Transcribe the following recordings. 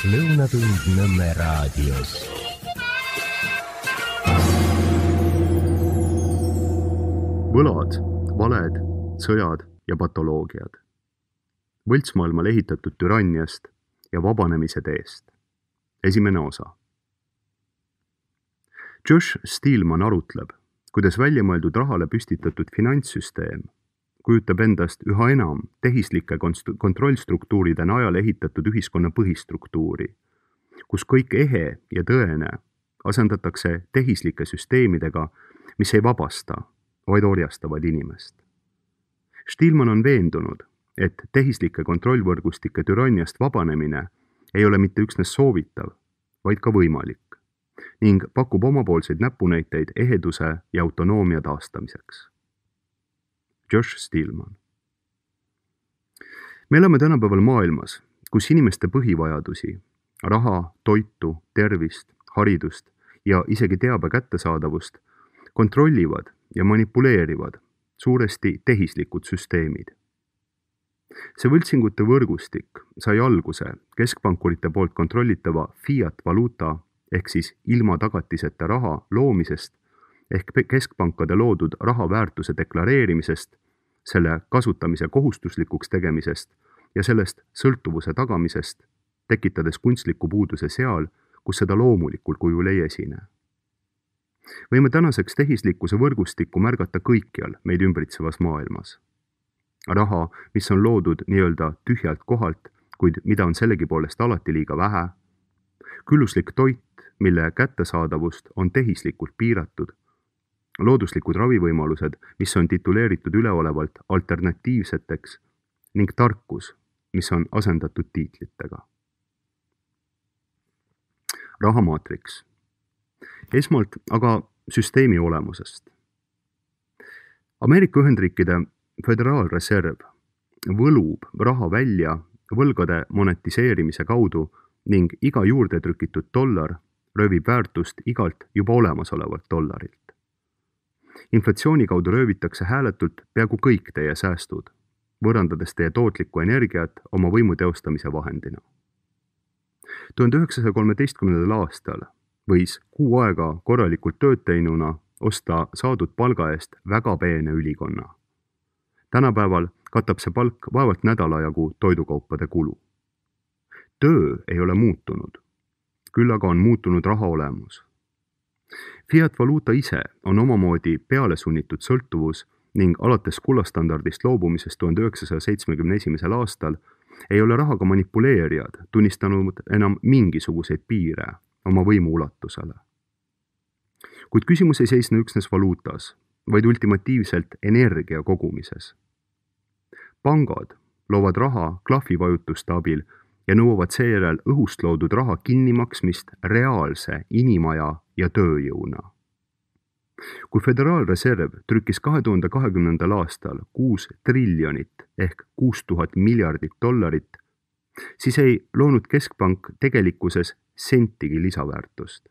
Lõunatund Nõmme raadios. Võlad, valed, sõjad ja patoloogiad. Võltsmaailmal ehitatud türanniast ja vabanemise teest. Esimene osa. Josh Steelman arutleb, kuidas väljamõeldud rahale püstitatud finantssüsteem kujutab endast üha enam tehislike kontrollstruktuuride najal ehitatud ühiskonna põhistruktuuri, kus kõik ehe ja tõene asendatakse tehislike süsteemidega, mis ei vabasta, vaid orjastavad inimest. Steelman on veendunud, et tehislike kontrollvõrgustike türanniast vabanemine ei ole mitte üksnes soovitav, vaid ka võimalik ning pakub omapoolseid näpunäiteid eheduse ja autonoomia taastamiseks. Josh Steelman. Me elame tänapäeval maailmas, kus inimeste põhivajadusi, raha, toitu, tervist, haridust ja isegi teabe kättesaadavust kontrollivad ja manipuleerivad suuresti tehislikud süsteemid. See võltsingute võrgustik sai alguse keskpankurite poolt kontrollitava fiat valuuta ehk siis ilma tagatiseta raha loomisest ehk keskpankade loodud raha väärtuse deklareerimisest, selle kasutamise kohustuslikuks tegemisest ja sellest sõltuvuse tagamisest, tekitades kunstliku puuduse seal, kus seda loomulikul kujul ei esine. Võime tänaseks tehislikkuse võrgustikku märgata kõikjal meid ümbritsevas maailmas. Raha, mis on loodud nii-öelda tühjalt kohalt, kuid mida on sellegipoolest alati liiga vähe, külluslik toit, mille kättesaadavust on tehislikult piiratud, looduslikud ravivõimalused, mis on tituleeritud üleolevalt alternatiivseteks ning tarkus, mis on asendatud tiitlitega. Rahamaatriks. Esmalt aga süsteemi olemusest. Ameerika Ühendriikide Föderaalreserv võlub raha välja võlgade monetiseerimise kaudu ning iga juurde trükitud dollar röövib väärtust igalt juba olemasolevalt dollarilt. Inflatsiooni kaudu röövitakse hääletult peaaegu kõik teie säästud, võõrandades teie tootlikku energiat oma võimu teostamise vahendina. 1913. aastal võis kuu aega korralikult tööd teinuna osta saadud palga eest väga peene ülikonna. Tänapäeval katab see palk vaevalt nädala jagu toidukaupade kulu. Töö ei ole muutunud, küll aga on muutunud raha olemus. Fiat valuuta ise on omamoodi peale sunnitud sõltuvus ning alates kullastandardist loobumisest 1971. aastal ei ole rahaga manipuleerijad tunnistanud enam mingisuguseid piire oma võimu ulatusele. Kuid küsimus ei seisne üksnes valuutas, vaid ultimatiivselt energia kogumises. Pangad loovad raha klahvivajutuste abil ja nõuavad seejärel õhust loodud raha kinnimaksmist reaalse inimaja ja tööjõuna. Kui Föderaalreserv trükkis 2020. aastal 6 triljonit ehk 6000 miljardit dollarit, siis ei loonud keskpank tegelikkuses sentigi lisaväärtust.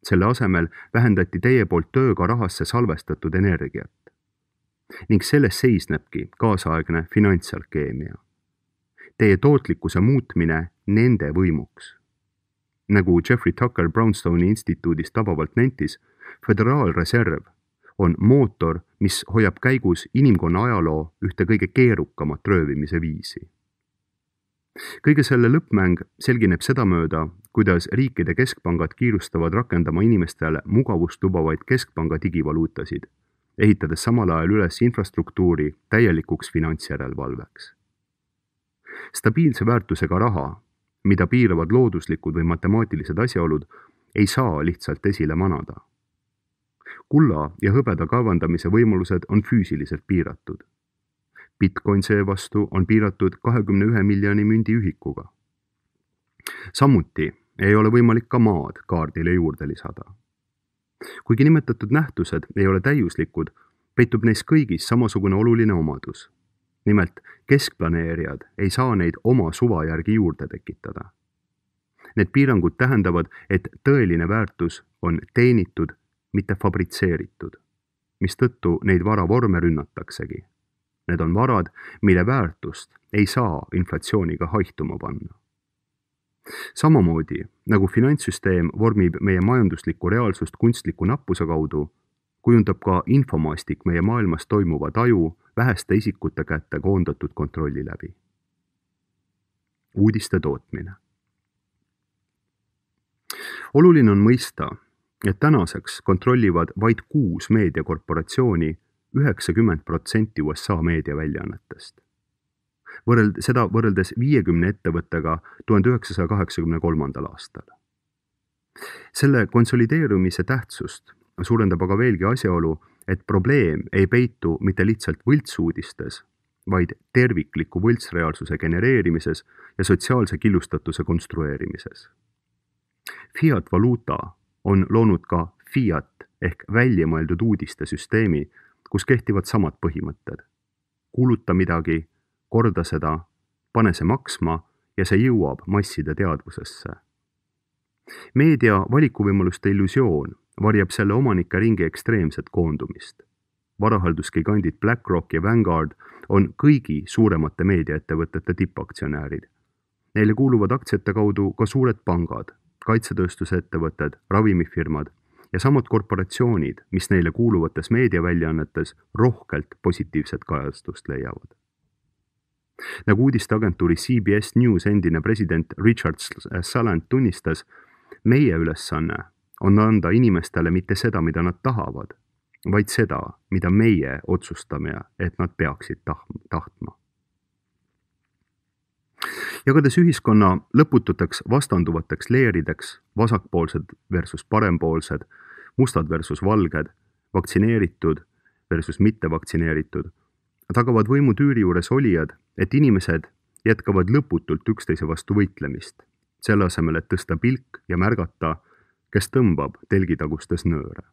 Selle asemel vähendati teie poolt tööga rahasse salvestatud energiat. Ning selles seisnebki kaasaegne finantsalkeemia. Teie tootlikkuse muutmine nende võimuks. Nagu Jeffrey Tucker Brownstone'i instituudist tabavalt nentis, Föderaalreserv on mootor, mis hoiab käigus inimkonna ajaloo ühte kõige keerukamat röövimise viisi. Kõige selle lõppmäng selgineb sedamööda, kuidas riikide keskpangad kiirustavad rakendama inimestele mugavust lubavaid keskpanga digivaluutasid, ehitades samal ajal üles infrastruktuuri täielikuks finantsjärelevalveks. Stabiilse väärtusega raha, mida piiravad looduslikud või matemaatilised asjaolud, ei saa lihtsalt esile manada. Kulla ja hõbeda kaevandamise võimalused on füüsiliselt piiratud. Bitcoin seevastu on piiratud 21 miljoni mündiühikuga. Samuti ei ole võimalik ka maad kaardile juurde lisada. Kuigi nimetatud nähtused ei ole täiuslikud, peitub neis kõigis samasugune oluline omadus. Nimelt, keskplaneerijad ei saa neid oma suva järgi juurde tekitada. Need piirangud tähendavad, et tõeline väärtus on teenitud, mitte fabritseeritud, mistõttu neid varavorme rünnataksegi. Need on varad, mille väärtust ei saa inflatsiooniga haihtuma panna. Samamoodi, nagu finantssüsteem vormib meie majanduslikku reaalsust kunstliku nappuse kaudu, kujundab ka infomaastik meie maailmas toimuva taju väheste isikute kätte koondatud kontrolli läbi. Uudiste tootmine. Oluline on mõista, et tänaseks kontrollivad vaid 6 meediakorporatsiooni 90% USA meediaväljaannetest. Seda võrreldes 50 ettevõttega 1983. aastal. Selle konsolideerumise tähtsust suurendab aga veelgi asjaolu, et probleem ei peitu mitte lihtsalt võltsuudistes, vaid tervikliku võltsreaalsuse genereerimises ja sotsiaalse killustatuse konstrueerimises. Fiat valuuta on loonud ka Fiat ehk väljamõeldud uudiste süsteemi, kus kehtivad samad põhimõtted. Kuuluta midagi, korda seda, pane see maksma ja see jõuab masside teadvusesse. Meedia valikuvõimaluste illusioon varjab selle omanike ringi ekstreemset koondumist. Varahalduskigandid BlackRock ja Vanguard on kõigi suuremate meediaettevõtete tippaktsionäärid. Neile kuuluvad aktsiate kaudu ka suured pangad, kaitsetööstuse ettevõtted, ravimifirmad ja samad korporatsioonid, mis neile kuuluvates meediaväljaannetes rohkelt positiivset kajastust leiavad. Nagu uudisteagentuuri CBS News endine president Richard Salant tunnistas, meie ülesanne on anda inimestele mitte seda, mida nad tahavad, vaid seda, mida meie otsustame, et nad peaksid tahtma. Jagades ühiskonna lõpututeks vastanduvateks leerideks, vasakpoolsed versus parempoolsed, mustad versus valged, vaktsineeritud versus mittevaktsineeritud, tagavad võimutüüri juures olijad, et inimesed jätkavad lõputult üksteise vastu võitlemist, selle asemel, et tõsta pilk ja märgata, kes tõmbab telgitagustes nööre.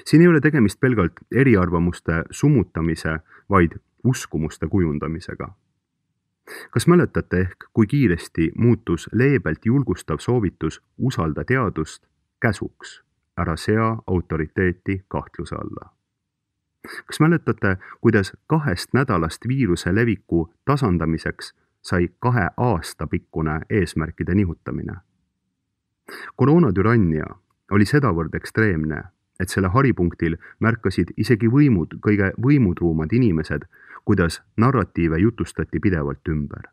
Siin ei ole tegemist pelgalt eriarvamuste summutamise, vaid uskumuste kujundamisega. Kas mäletate ehk, kui kiiresti muutus leebelt julgustav soovitus usalda teadust käsuks, ära sea autoriteeti kahtluse alla? Kas mäletate, kuidas 2 nädalast viiruse leviku tasandamiseks sai 2 aasta pikkune eesmärkide nihutamine? Koroonatürannia oli sedavõrd ekstreemne, et selle haripunktil märkasid isegi kõige võimutruumad inimesed, kuidas narratiive jutustati pidevalt ümber.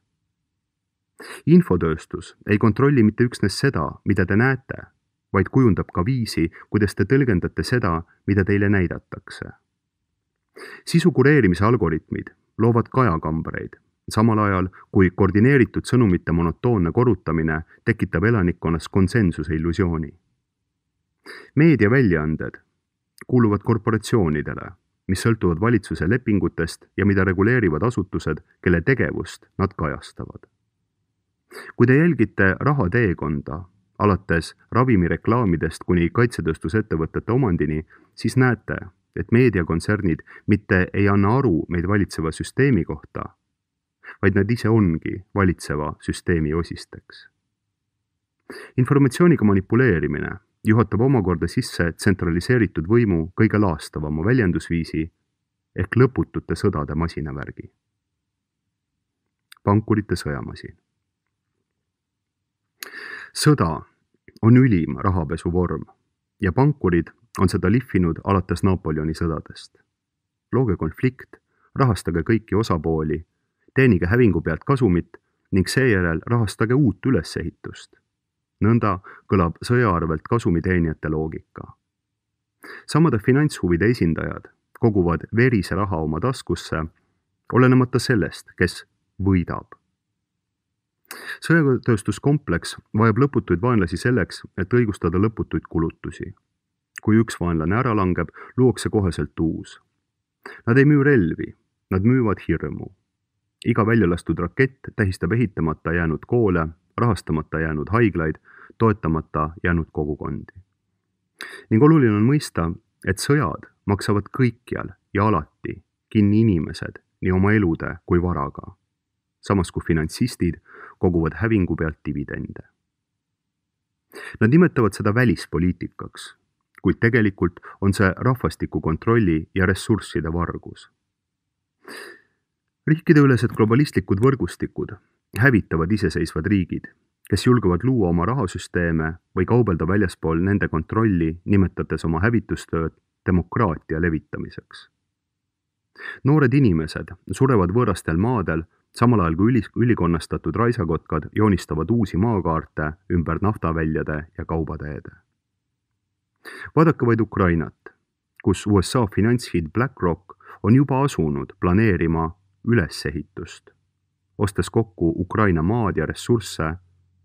Infotööstus ei kontrolli mitte üksnes seda, mida te näete, vaid kujundab ka viisi, kuidas te tõlgendate seda, mida teile näidatakse. Sisu kureerimise algoritmid loovad kajakambreid, samal ajal kui koordineeritud sõnumite monotoonne korrutamine tekitab elanikkonnas konsensuse illusiooni. Meediaväljaanded kuuluvad korporatsioonidele, mis sõltuvad valitsuse lepingutest ja mida reguleerivad asutused, kelle tegevust nad kajastavad. Kui te jälgite raha teekonda, alates ravimireklaamidest kuni kaitsetööstusettevõtete omandini, siis näete, et meediakontsernid mitte ei anna aru meid valitseva süsteemi kohta, vaid nad ise ongi valitseva süsteemi osisteks. Informatsiooniga manipuleerimine juhatab omakorda sisse tsentraliseeritud võimu kõige laastavama väljendusviisi ehk lõputute sõdade masinavärgi. Pankurite sõjamasin. Sõda on ülim rahapesu vorm ja pankurid on seda lihvinud alates Napoleoni sõdadest. Looge konflikt, rahastage kõiki osapooli, teenige hävingu pealt kasumit ning seejärel rahastage uut ülesehitust. Nõnda kõlab sõja arvelt kasumiteenijate loogika. Samade finantshuvide esindajad koguvad verise raha oma taskusse, olenemata sellest, kes võidab. Sõjatööstuskompleks vajab lõputuid vaenlasi selleks, et õigustada lõputuid kulutusi. Kui üks vaenlane ära langeb, luuakse koheselt uus. Nad ei müü relvi, nad müüvad hirmu. Iga väljalastud rakett tähistab ehitamata jäänud koole, rahastamata jäänud haiglaid, toetamata jäänud kogukondi. Ning oluline on mõista, et sõjad maksavad kõikjal ja alati kinni inimesed nii oma elude kui varaga, samas kui finantsistid koguvad hävingu pealt dividende. Nad nimetavad seda välispoliitikaks, kuid tegelikult on see rahvastiku kontrolli ja ressursside vargus. Riikideülesed globalistlikud võrgustikud hävitavad iseseisvad riigid, kes julgevad luua oma rahasüsteeme või kaubelda väljaspool nende kontrolli, nimetades oma hävitustööd demokraatia levitamiseks. Noored inimesed surevad võõrastel maadel, samal ajal kui ülikonnastatud raisakotkad joonistavad uusi maakaarte ümber naftaväljade ja kaubateede. Vaadake vaid Ukrainat, kus USA finantshiid BlackRock on juba asunud planeerima ülesehitust, ostes kokku Ukraina maad ja ressursse,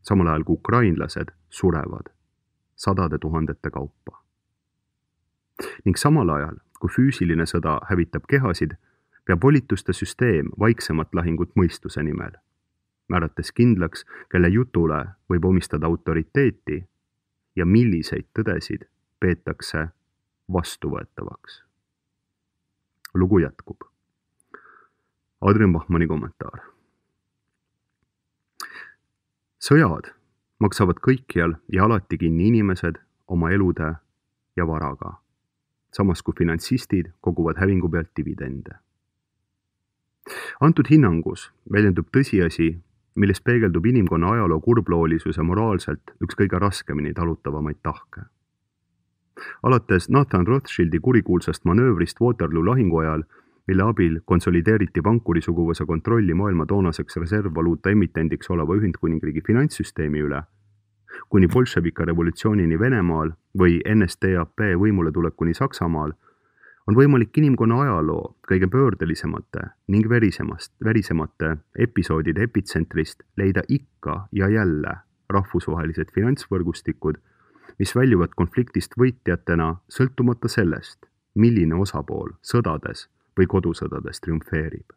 samal ajal kui ukrainlased surevad sadade tuhandete kaupa. Ning samal ajal, kui füüsiline sõda hävitab kehasid, peab volituste süsteem vaiksemat lahingut mõistuse nimel, määrates kindlaks, kelle jutule võib omistada autoriteeti ja milliseid tõdesid peetakse vastuvõetavaks. Lugu jätkub. Adrian Bachmanni kommentaar. Sõjad maksavad kõikjal ja alati kinni inimesed oma elude ja varaga, samas kui finantsistid koguvad hävingu pealt dividende. Antud hinnangus väljendub tõsiasi, milles peegeldub inimkonna ajaloo kurbloolisuse moraalselt üks kõige raskemini talutavamaid tahke. Alates Nathan Rothschildi kurikuulsast manöövrist Waterloo lahingu ajal, mille abil konsolideeriti pankuri suguvõsa kontrolli maailma toonaseks reservvaluuta emitendiks oleva Ühendkuningriigi finantssüsteemi üle, kuni bolševika revolutsioonini Venemaal või NSDAP võimule tulekuni Saksamaal, on võimalik inimkonna ajaloo kõige pöördelisemate ning verisemate episoodide epitsentrist leida ikka ja jälle rahvusvahelised finantsvõrgustikud, mis väljuvad konfliktist võitjatena sõltumata sellest, milline osapool sõdades või kodusõdades triumfeerib.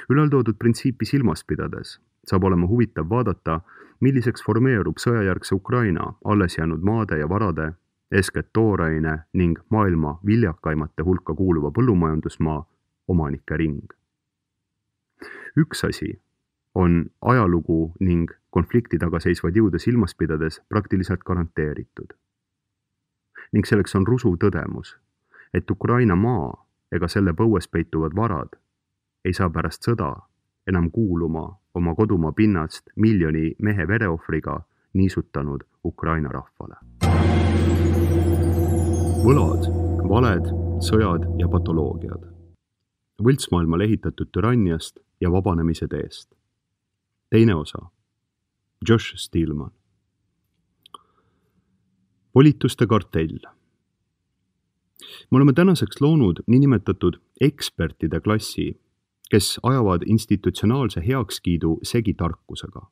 Ülaltoodud printsiipi silmas pidades saab olema huvitav vaadata, milliseks formeerub sõjajärgse Ukraina alles jäänud maade ja varade, eeskätt tooraine ning maailma viljakaimate hulka kuuluva põllumajandusmaa omanike ring. Üks asi on ajalugu ning konflikti taga seisvaid jõude silmas pidades praktiliselt garanteeritud. Ning selleks on rusuv tõdemus, et Ukraina maa ega selle põues peituvad varad ei saa pärast sõda enam kuuluma oma kodumaa pinnast miljoni mehe vereohvriga niisutanud Ukraina rahvale. Võlad, valed, sõjad ja patoloogiad. Võltsmaailmale ehitatud türanniast ja vabanemise teest. Teine osa. Josh Steelman. Volituste kartell. Me oleme tänaseks loonud niinimetatud ekspertide klassi, kes ajavad institutsionaalse heakskiidu segi tarkusega.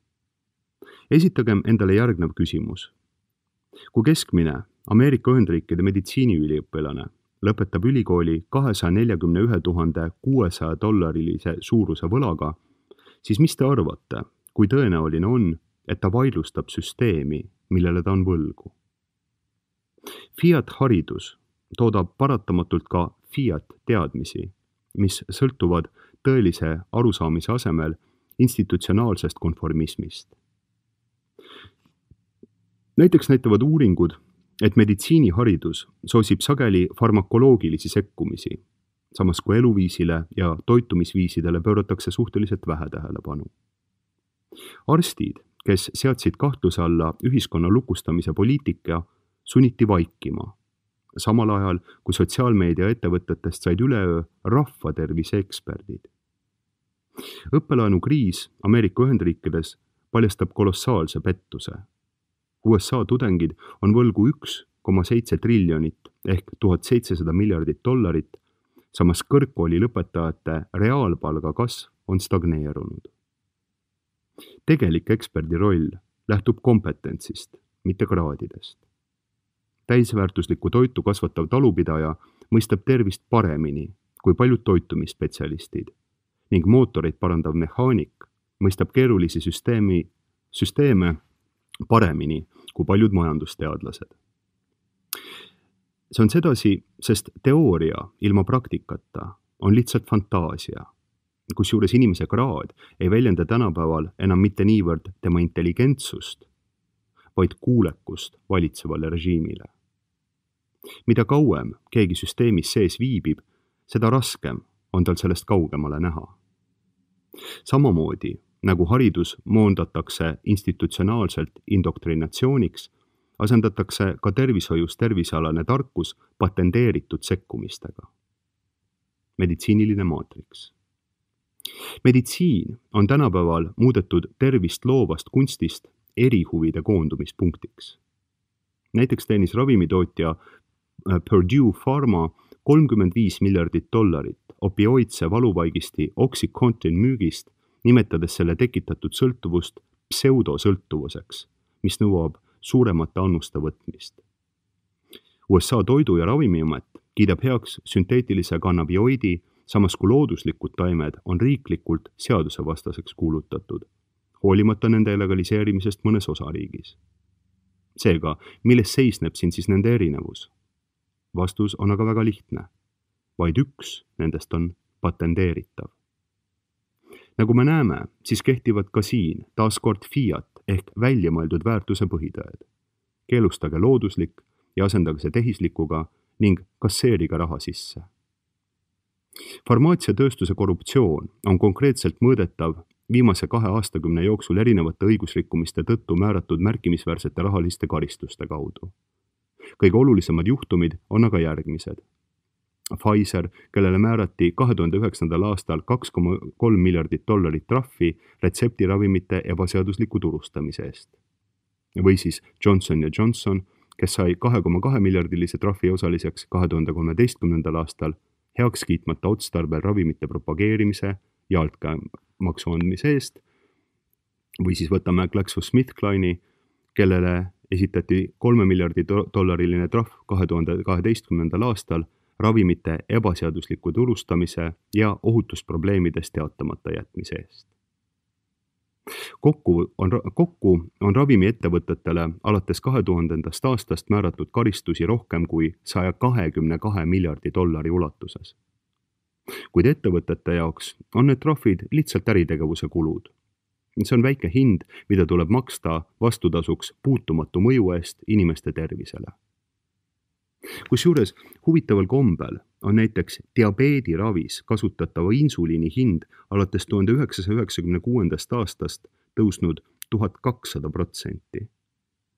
Esitagem endale järgnev küsimus. Kui keskmine Ameerika Ühendriikide meditsiiniüliõpilane lõpetab ülikooli $241 600 suuruse võlaga, siis mis te arvate, kui tõenäoline on, et ta vaidlustab süsteemi, millele ta on võlgu? Fiat-haridus toodab paratamatult ka Fiat-teadmisi, mis sõltuvad tõelise arusaamise asemel institutsionaalsest konformismist. Näiteks näitavad uuringud, et meditsiiniharidus soosib sageli farmakoloogilisi sekkumisi, samas kui eluviisile ja toitumisviisidele pööratakse suhteliselt vähe tähelepanu. Arstid, kes seadsid kahtluse alla ühiskonna lukustamise poliitika, sunniti vaikima, samal ajal kui sotsiaalmeedia ettevõtetest said üleöö rahvatervise eksperdid. Õppelaenukriis Ameerika Ühendriikides paljastab kolossaalse pettuse. USA tudengid on võlgu 1,7 triljonit ehk $1700 miljardit, samas kõrgkooli lõpetajate reaalpalga kasv on stagneerunud. Tegelik eksperdi roll lähtub kompetentsist, mitte kraadidest. Täisväärtuslikku toitu kasvatav talupidaja mõistab tervist paremini kui paljud toitumisspetsialistid ning mootoreid parandav mehaanik mõistab keerulisi süsteeme paremini kui paljud majandusteadlased. See on sedasi, sest teooria ilma praktikata on lihtsalt fantaasia, kusjuures inimese kraad ei väljenda tänapäeval enam mitte niivõrd tema intelligentsust, vaid kuulekust valitsevale režiimile. Mida kauem keegi süsteemis sees viibib, seda raskem on tal sellest kaugemale näha. Samamoodi nagu haridus moondatakse institutsionaalselt indoktrinatsiooniks, asendatakse ka tervishoius tervisealane tarkus patenteeritud sekkumistega. Meditsiiniline maatriks. Meditsiin on tänapäeval muudetud tervist loovast kunstist erihuvide koondumispunktiks. Näiteks teenis ravimitootja Purdue Pharma $35 miljardit opioidse valuvaigisti Oxycontin müügist, nimetades selle tekitatud sõltuvust pseudosõltuvuseks, mis nõuab suuremate annuste võtmist. USA Toidu- ja Ravimiamet kiidab heaks sünteetilise kannabioidi, samas kui looduslikud taimed on riiklikult seadusevastaseks kuulutatud, hoolimata nende legaliseerimisest mõnes osariigis. Seega, milles seisneb siin siis nende erinevus? Vastus on aga väga lihtne. Vaid üks nendest on patenteeritav. Nagu me näeme, siis kehtivad ka siin taaskord fiat ehk väljamõeldud väärtuse põhitõed. Keelustage looduslik ja asendage see tehislikuga ning kasseerige raha sisse. Farmaatsiatööstuse korruptsioon on konkreetselt mõõdetav viimase 2 aastakümne jooksul erinevate õigusrikkumiste tõttu määratud märkimisväärsete rahaliste karistuste kaudu. Kõige olulisemad juhtumid on aga järgmised. Pfizer, kellele määrati 2009. aastal $2,3 miljardit trahvi retseptiravimite ebaseadusliku turustamise eest. Või siis Johnson & Johnson, kes sai 2,2 miljardilise trahvi osaliseks 2013. aastal heaks kiitmata otstarbel ravimite propageerimise ja altkäemaksu andmise eest. Või siis võtame GlaxoSmithKline'i, kellele esitati $3 miljardi trahv 2012. aastal ravimite ebaseadusliku turustamise ja ohutusprobleemidest teatamata jätmise eest. Kokku on ravimiettevõtetele alates 2000. aastast määratud karistusi rohkem kui $122 miljardi ulatuses. Kuid ettevõtete jaoks on need trahvid lihtsalt äritegevuse kulud. See on väike hind, mida tuleb maksta vastutasuks puutumatu mõju eest inimeste tervisele. Kusjuures huvitaval kombel on näiteks diabeediravis kasutatava insuliini hind alates 1996. aastast tõusnud 1200%.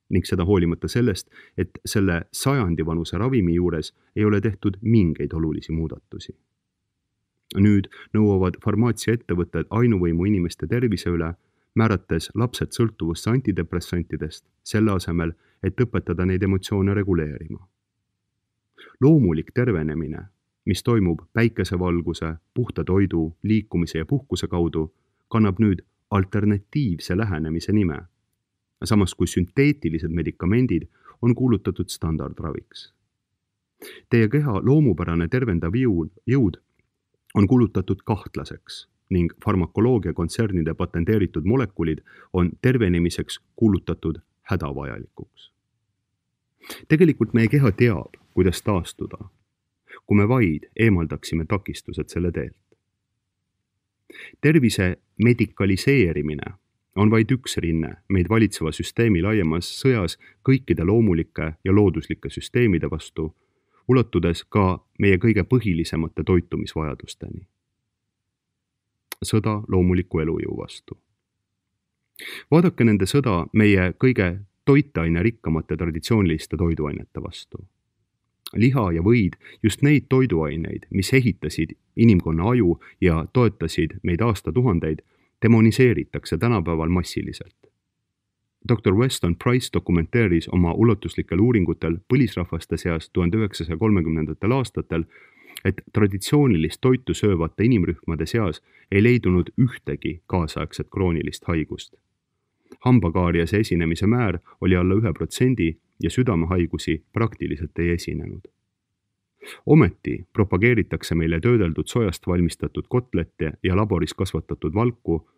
Ning seda hoolimata sellest, et selle sajandivanuse ravimi juures ei ole tehtud mingeid olulisi muudatusi. Nüüd nõuavad farmaatsiaettevõtted ainuvõimu inimeste tervise üle, määrates lapsed sõltuvusse antidepressantidest, selle asemel, et õpetada neid emotsioone reguleerima. Loomulik tervenemine, mis toimub päikesevalguse, puhta toidu, liikumise ja puhkuse kaudu, kannab nüüd alternatiivse lähenemise nime, samas kui sünteetilised medikamendid on kuulutatud standardraviks. Teie keha loomupärane tervendav jõud on kuulutatud kahtlaseks ning farmakoloogia kontsernide patenteeritud molekulid on tervenemiseks kuulutatud hädavajalikuks. Tegelikult meie keha teab, kuidas taastuda, kui me vaid eemaldaksime takistused selle teelt. Tervise medikaliseerimine on vaid üks rinne meid valitseva süsteemi laiemas sõjas kõikide loomulike ja looduslike süsteemide vastu, ulatudes ka meie kõige põhilisemate toitumisvajadusteni. Sõda loomuliku elujõu vastu. Vaadake nende sõda meie kõige toitaine-rikkamate traditsiooniliste toiduainete vastu. Liha ja võid, just neid toiduaineid, mis ehitasid inimkonna aju ja toetasid meid aastatuhandeid, demoniseeritakse tänapäeval massiliselt. Dr. Weston Price dokumenteeris oma ulatuslikel uuringutel põlisrahvaste seas 1930. aastatel, et traditsioonilist toitu söövate inimrühmade seas ei leidunud ühtegi kaasaegset kroonilist haigust. Hambakaariase esinemise määr oli alla 1% ja südamehaigusi praktiliselt ei esinenud. Ometi propageeritakse meile töödeldud sojast valmistatud kotlette ja laboris kasvatatud valku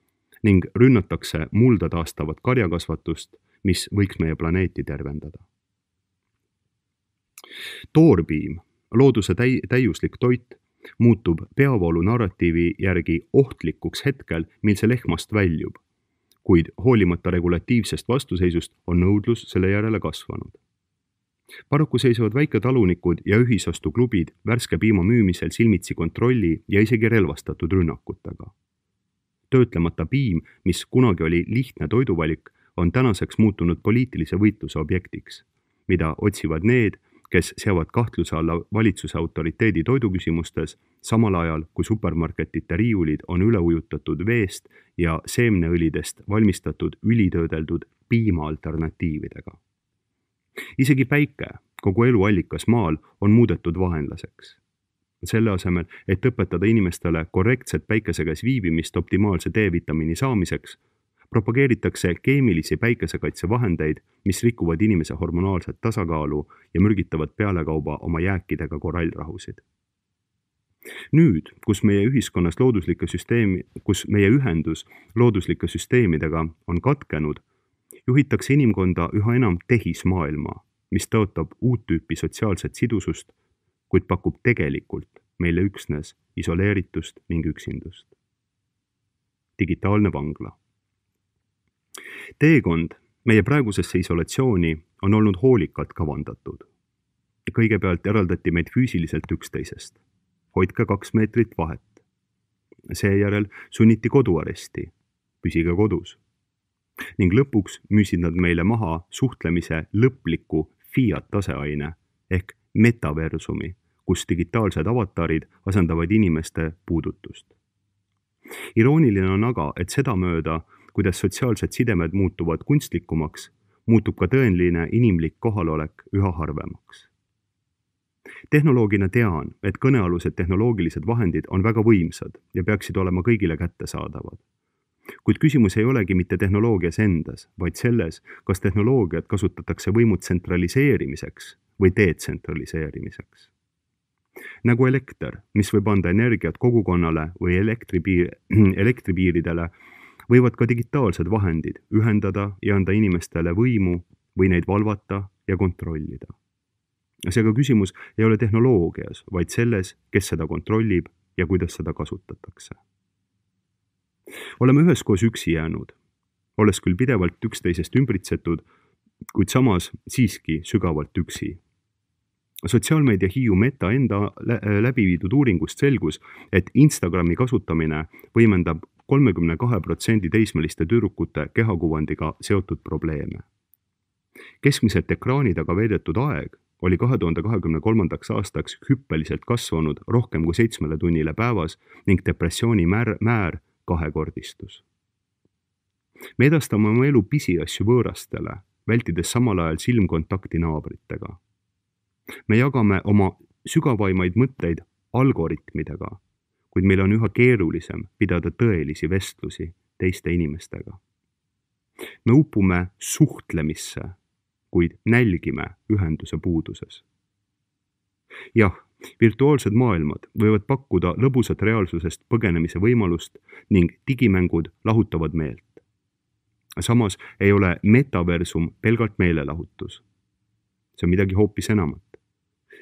ning rünnatakse mulda taastavat karjakasvatust, mis võiks meie planeeti tervendada. Toorpiim, looduse täiuslik toit, muutub peavoolu narratiivi järgi ohtlikuks hetkel, mil see lehmast väljub, kuid hoolimata regulatiivsest vastuseisust on nõudlus selle järele kasvanud. Paraku seisavad väiketalunikud ja ühisostuklubid värske piima müümisel silmitsi kontrolli ja isegi relvastatud rünnakutega. töötlemata piim, mis kunagi oli lihtne toiduvalik, on tänaseks muutunud poliitilise võitluse objektiks, mida otsivad need, kes seavad kahtluse alla valitsuse autoriteedi toiduküsimustes, samal ajal kui supermarketite riiulid on üle ujutatud veest ja seemneõlidest valmistatud ülitöödeldud piima alternatiividega. Isegi päike, kogu eluallikas maal, on muudetud vaenlaseks. Selle asemel, et õpetada inimestele korrektset päikese käes viibimist optimaalse D-vitamiini saamiseks, propageeritakse keemilisi päikesekaitsevahendeid, mis rikuvad inimese hormonaalset tasakaalu ja mürgitavad pealekauba oma jääkidega korallrahusid. Nüüd, kus meie ühendus looduslike süsteemidega on katkenud, juhitakse inimkonda üha enam tehismaailma, mis tõotab uut tüüpi sotsiaalset sidusust, kuid pakub tegelikult meile üksnes isoleeritust ning üksindust. Digitaalne vangla. Teekond meie praegusesse isolatsiooni on olnud hoolikalt kavandatud. Kõigepealt eraldati meid füüsiliselt üksteisest. Hoidke 2 meetrit vahet. Seejärel sunniti koduaresti. Püsige kodus. Ning lõpuks müüsid nad meile maha suhtlemise lõpliku fiat taseaine ehk metaversumi, kus digitaalsed avatarid asendavad inimeste puudutust. Irooniline on aga, et sedamööda, kuidas sotsiaalsed sidemed muutuvad kunstlikumaks, muutub ka tõenline inimlik kohalolek üha harvemaks. Tehnoloogina tean, et kõnealused tehnoloogilised vahendid on väga võimsad ja peaksid olema kõigile kättesaadavad. Kuid küsimus ei olegi mitte tehnoloogias endas, vaid selles, kas tehnoloogiat kasutatakse võimu tsentraliseerimiseks või detsentraliseerimiseks. Nagu elekter, mis võib anda energiat kogukonnale või elektripiiridele, võivad ka digitaalsed vahendid ühendada ja anda inimestele võimu või neid valvata ja kontrollida. Seega küsimus ei ole tehnoloogias, vaid selles, kes seda kontrollib ja kuidas seda kasutatakse. Oleme üheskoos üksi jäänud, olles küll pidevalt üksteisest ümbritsetud, kuid samas siiski sügavalt üksi. Sotsiaalmeedia Hiiu Meta enda läbiviidud uuringust selgus, et Instagrami kasutamine võimendab 32% teismeliste tüdrukute kehakuvandiga seotud probleeme. Keskmiselt ekraani taga veedetud aeg oli 2023. aastaks hüppeliselt kasvanud rohkem kui 7 tunnile päevas ning depressiooni määr kahekordistus. Me edastame oma elu pisiasju võõrastele, vältides samal ajal silmkontakti naabritega. Me jagame oma sügavaimaid mõtteid algoritmidega, kuid meil on üha keerulisem pidada tõelisi vestlusi teiste inimestega. Me upume suhtlemisse, kuid nälgime ühenduse puuduses. Jah, virtuaalsed maailmad võivad pakkuda lõbusat reaalsusest põgenemise võimalust ning digimängud lahutavad meelt. Samas ei ole metaversum pelgalt meelelahutus. See on midagi hoopis enamat.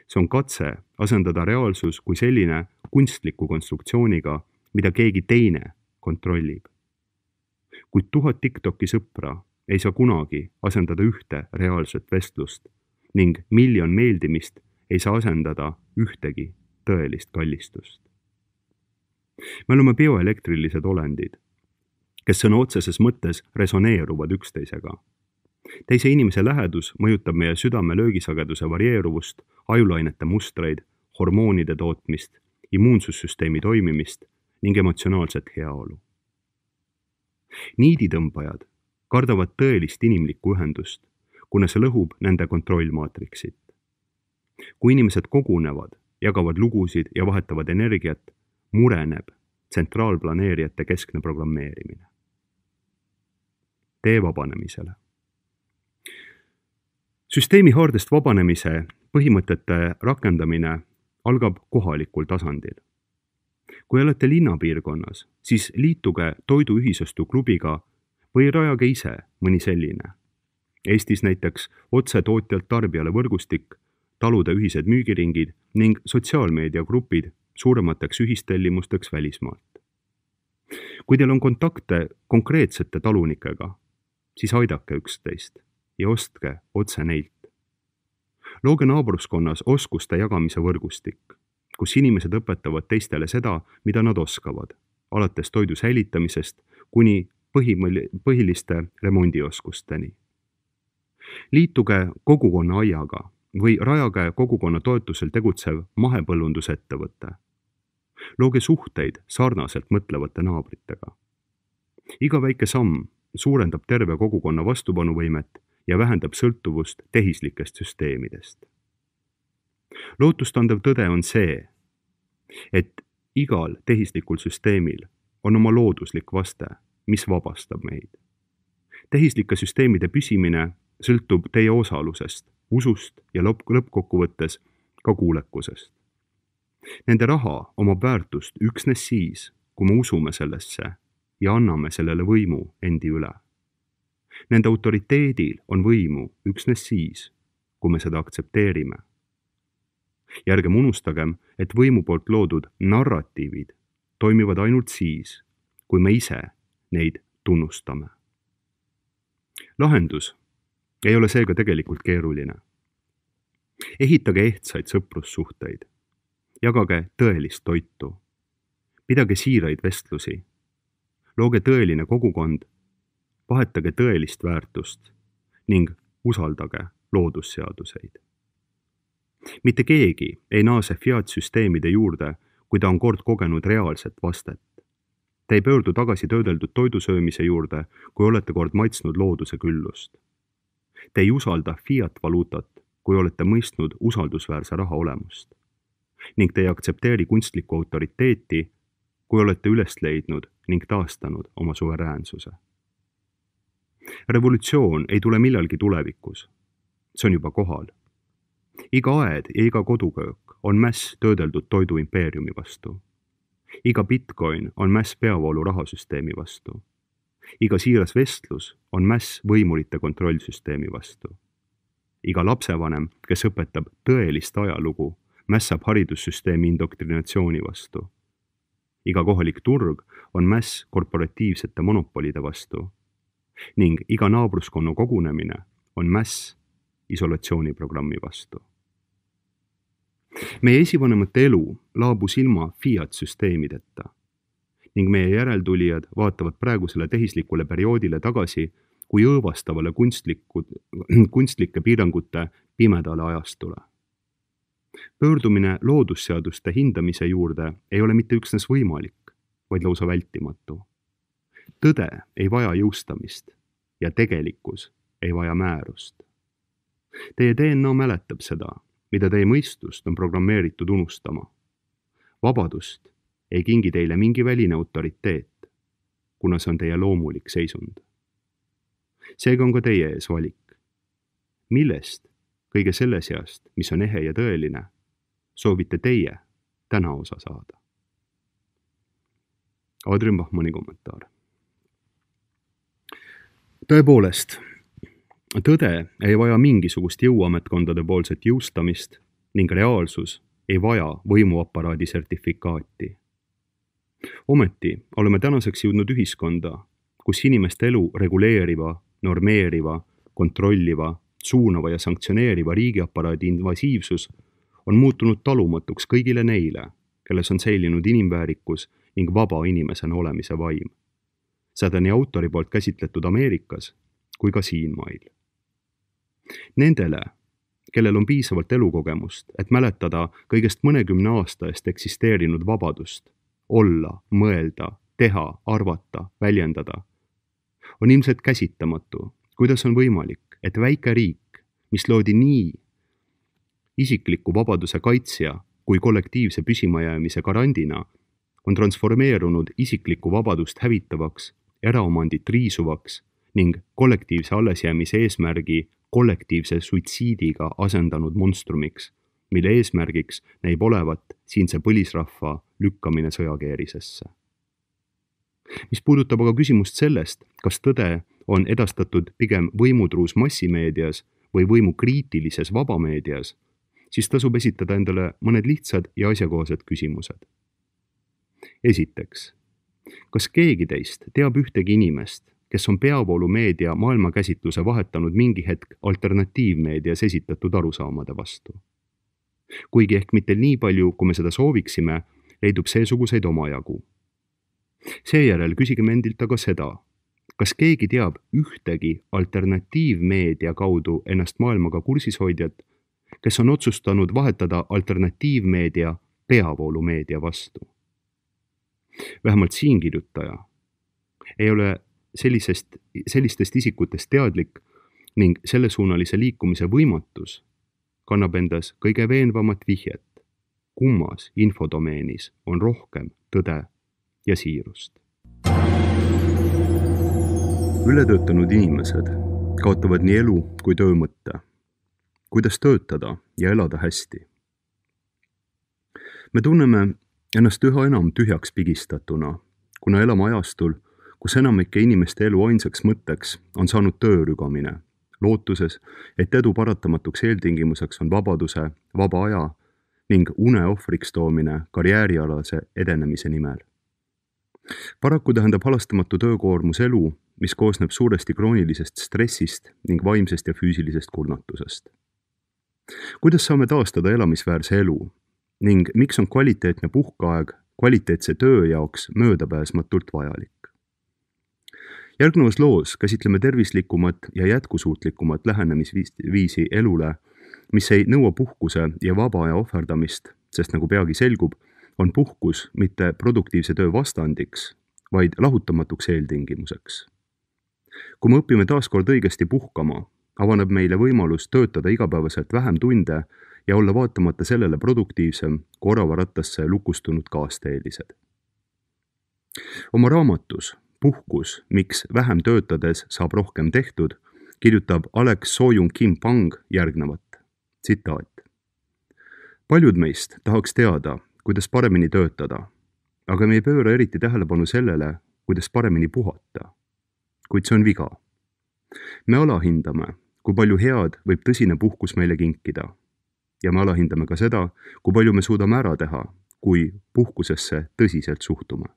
See on katse asendada reaalsus kui selline kunstliku konstruktsiooniga, mida keegi teine kontrollib. Kuid 1000 TikToki sõpra ei saa kunagi asendada ühte reaalset vestlust ning 1 miljon meeldimist ei saa asendada ühtegi tõelist kallistust. Me oleme bioelektrilised olendid, kes sõna otseses mõttes resoneeruvad üksteisega. Teise inimese lähedus mõjutab meie südame löögisageduse varieeruvust, ajulainete mustreid, hormoonide tootmist, immuunsussüsteemi toimimist ning emotsionaalset heaolu. Niiditõmbajad kardavad tõelist inimlikku ühendust, kuna see lõhub nende kontrollmaatriksit. Kui inimesed kogunevad, jagavad lugusid ja vahetavad energiat, mureneb tsentraalplaneerijate keskne programmeerimine. Tee vabanemisele. Süsteemi haardest vabanemise põhimõtete rakendamine algab kohalikul tasandil. Kui olete linnapiirkonnas, siis liituge toiduühisostu klubiga või rajage ise mõni selline. Eestis näiteks otse tootjalt tarbijale võrgustik, talude ühised müügiringid ning sotsiaalmeediagrupid suuremateks ühistellimusteks välismaalt. Kui teil on kontakte konkreetsete talunikega, siis aidake üksteist ja ostke otse neilt. Looge naabruskonnas oskuste jagamise võrgustik, kus inimesed õpetavad teistele seda, mida nad oskavad, alates toidu säilitamisest kuni põhiliste remondioskusteni. Liituge kogukonna aiaga või rajage kogukonna toetusel tegutsev mahepõllundusettevõte. Looge suhteid sarnaselt mõtlevate naabritega. Iga väike samm suurendab terve kogukonna vastupanuvõimet ja vähendab sõltuvust tehislikest süsteemidest. Lootustandev tõde on see, et igal tehislikul süsteemil on oma looduslik vaste, mis vabastab meid. Tehislike süsteemide püsimine sõltub teie osalusest, usust ja lõppkokkuvõttes ka kuulekusest. Nende raha omab väärtust üksnes siis, kui me usume sellesse ja anname sellele võimu endi üle. Nende autoriteedil on võimu üksnes siis, kui me seda aktsepteerime. Ja ärgem unustagem, et võimu poolt loodud narratiivid toimivad ainult siis, kui me ise neid tunnustame. Lahendus ei ole seega tegelikult keeruline. Ehitage ehtsaid sõprussuhteid. Jagage tõelist toitu. Pidage siiraid vestlusi. Looge tõeline kogukond. Vahetage tõelist väärtust ning usaldage loodusseaduseid. Mitte keegi ei naase fiat-süsteemide juurde, kui ta on kord kogenud reaalset vastet. Te ei pöördu tagasi töödeldud toidusöömise juurde, kui olete kord maitsnud looduse küllust. Te ei usalda fiat-valuutat, kui olete mõistnud usaldusväärse raha olemust. Ning te ei aktsepteeri kunstlikku autoriteeti, kui olete üles leidnud ning taastanud oma suveräänsuse. Revolutsioon ei tule millalgi tulevikus. See on juba kohal. Iga aed ja iga koduköök on mäss töödeldud toidu impeeriumi vastu. Iga bitcoin on mäss peavoolu rahasüsteemi vastu. Iga siiras vestlus on mäss võimurite kontrollsüsteemi vastu. Iga lapsevanem, kes õpetab tõelist ajalugu, mässab haridussüsteemi indoktrinatsiooni vastu. Iga kohalik turg on mäss korporatiivsete monopolide vastu. Ning iga naabruskonna kogunemine on mäss isolatsiooniprogrammi vastu. Meie esivanemate elu laabus ilma fiat-süsteemideta ning meie järeltulijad vaatavad praegusele tehislikule perioodile tagasi kui õõvastavale kunstlike piirangute pimedale ajastule. Pöördumine loodusseaduste hindamise juurde ei ole mitte üksnes võimalik, vaid lausa vältimatu. Tõde ei vaja jõustamist ja tegelikkus ei vaja määrust. Teie DNA mäletab seda, mida teie mõistust on programmeeritud unustama. Vabadust ei kingi teile mingi väline autoriteet, kuna see on teie loomulik seisund. Seega on ka teie ees valik. Millest kõige selle seast, mis on ehe ja tõeline, soovite teie täna osa saada? Adrian Bachmanni kommentaar. Tõepoolest, tõde ei vaja mingisugust jõuametkondade poolset jõustamist ning reaalsus ei vaja võimuaparaadi sertifikaati. Ometi oleme tänaseks jõudnud ühiskonda, kus inimeste elu reguleeriva, normeeriva, kontrolliva, suunava ja sanktsioneeriva riigiaparaadi invasiivsus on muutunud talumatuks kõigile neile, kelles on säilinud inimväärikus ning vaba inimesena olemise vaim. Seda nii autori poolt käsitletud Ameerikas kui ka siinmail. Nendele, kellel on piisavalt elukogemust, et mäletada kõigest mõnekümne aasta eest eksisteerinud vabadust, olla, mõelda, teha, arvata, väljendada, on ilmselt käsitamatu, kuidas on võimalik, et väike riik, mis loodi nii isikliku vabaduse kaitsja kui kollektiivse püsimajäämise garandina, on transformeerunud isiklikku vabadust hävitavaks, eraomandit riisuvaks ning kollektiivse allesjäämise eesmärgi kollektiivse suitsiidiga asendanud monstrumiks, mille eesmärgiks näib olevat siinse põlisrahva lükkamine sõjakeerisesse. Mis puudutab aga küsimust sellest, kas tõde on edastatud pigem võimutruus massimeedias või võimukriitilises vabameedias, siis tasub esitada endale mõned lihtsad ja asjakohased küsimused. Esiteks, kas keegi teist teab ühtegi inimest, kes on peavoolumeedia maailmakäsitluse vahetanud mingi hetk alternatiivmeedias esitatud arusaamade vastu? Kuigi ehk mitte nii palju, kui me seda sooviksime, leidub seesuguseid omajagu. Seejärel küsigem endilt aga seda, kas keegi teab ühtegi alternatiivmeedia kaudu ennast maailmaga kursis hoidjat, kes on otsustanud vahetada alternatiivmeedia peavoolumeedia vastu. Vähemalt siin kirjutaja ei ole sellistest isikutest teadlik ning sellesuunalise liikumise võimatus kannab endas kõige veenvamat vihjet, kummas infodomeenis on rohkem tõde ja siirust. Ületöötanud inimesed kaotavad nii elu kui töö mõtte, kuidas töötada ja elada hästi. Me tunneme ennast üha enam tühjaks pigistatuna, kuna elame ajastul, kus enamike inimeste elu ainsaks mõtteks on saanud töörügamine, lootuses, et edu paratamatuks eeltingimuseks on vabaduse, vaba aja ning une ohvriks toomine karjäärialase edenemise nimel. Paraku tähendab halastamatu töökoormus elu, mis koosneb suuresti kroonilisest stressist ning vaimsest ja füüsilisest kurnatusest. Kuidas saame taastada elamisväärse elu ning miks on kvaliteetne puhkeaeg kvaliteetse töö jaoks möödapääsmatult vajalik? Järgnevas loos käsitleme tervislikumat ja jätkusuutlikumat lähenemisviisi elule, mis ei nõua puhkuse ja vaba aja ohverdamist, sest nagu peagi selgub, on puhkus mitte produktiivse töö vastandiks, vaid lahutamatuks eeltingimuseks. Kui me õpime taaskord õigesti puhkama, avaneb meile võimalus töötada igapäevaselt vähem tunde ja olla vaatamata sellele produktiivsem kui oravarattasse lukustunud kaasteelised. Oma raamatus Puhkus, miks vähem töötades saab rohkem tehtud, kirjutab Alex Soyun-Kim Pang järgnevat. Tsitaat. Paljud meist tahaks teada, kuidas paremini töötada, aga me ei pööra eriti tähelepanu sellele, kuidas paremini puhata. Kuid see on viga. Me alahindame, kui palju head võib tõsine puhkus meile kinkida. Ja me alahindame ka seda, kui palju me suudame ära teha, kui puhkusesse tõsiselt suhtume.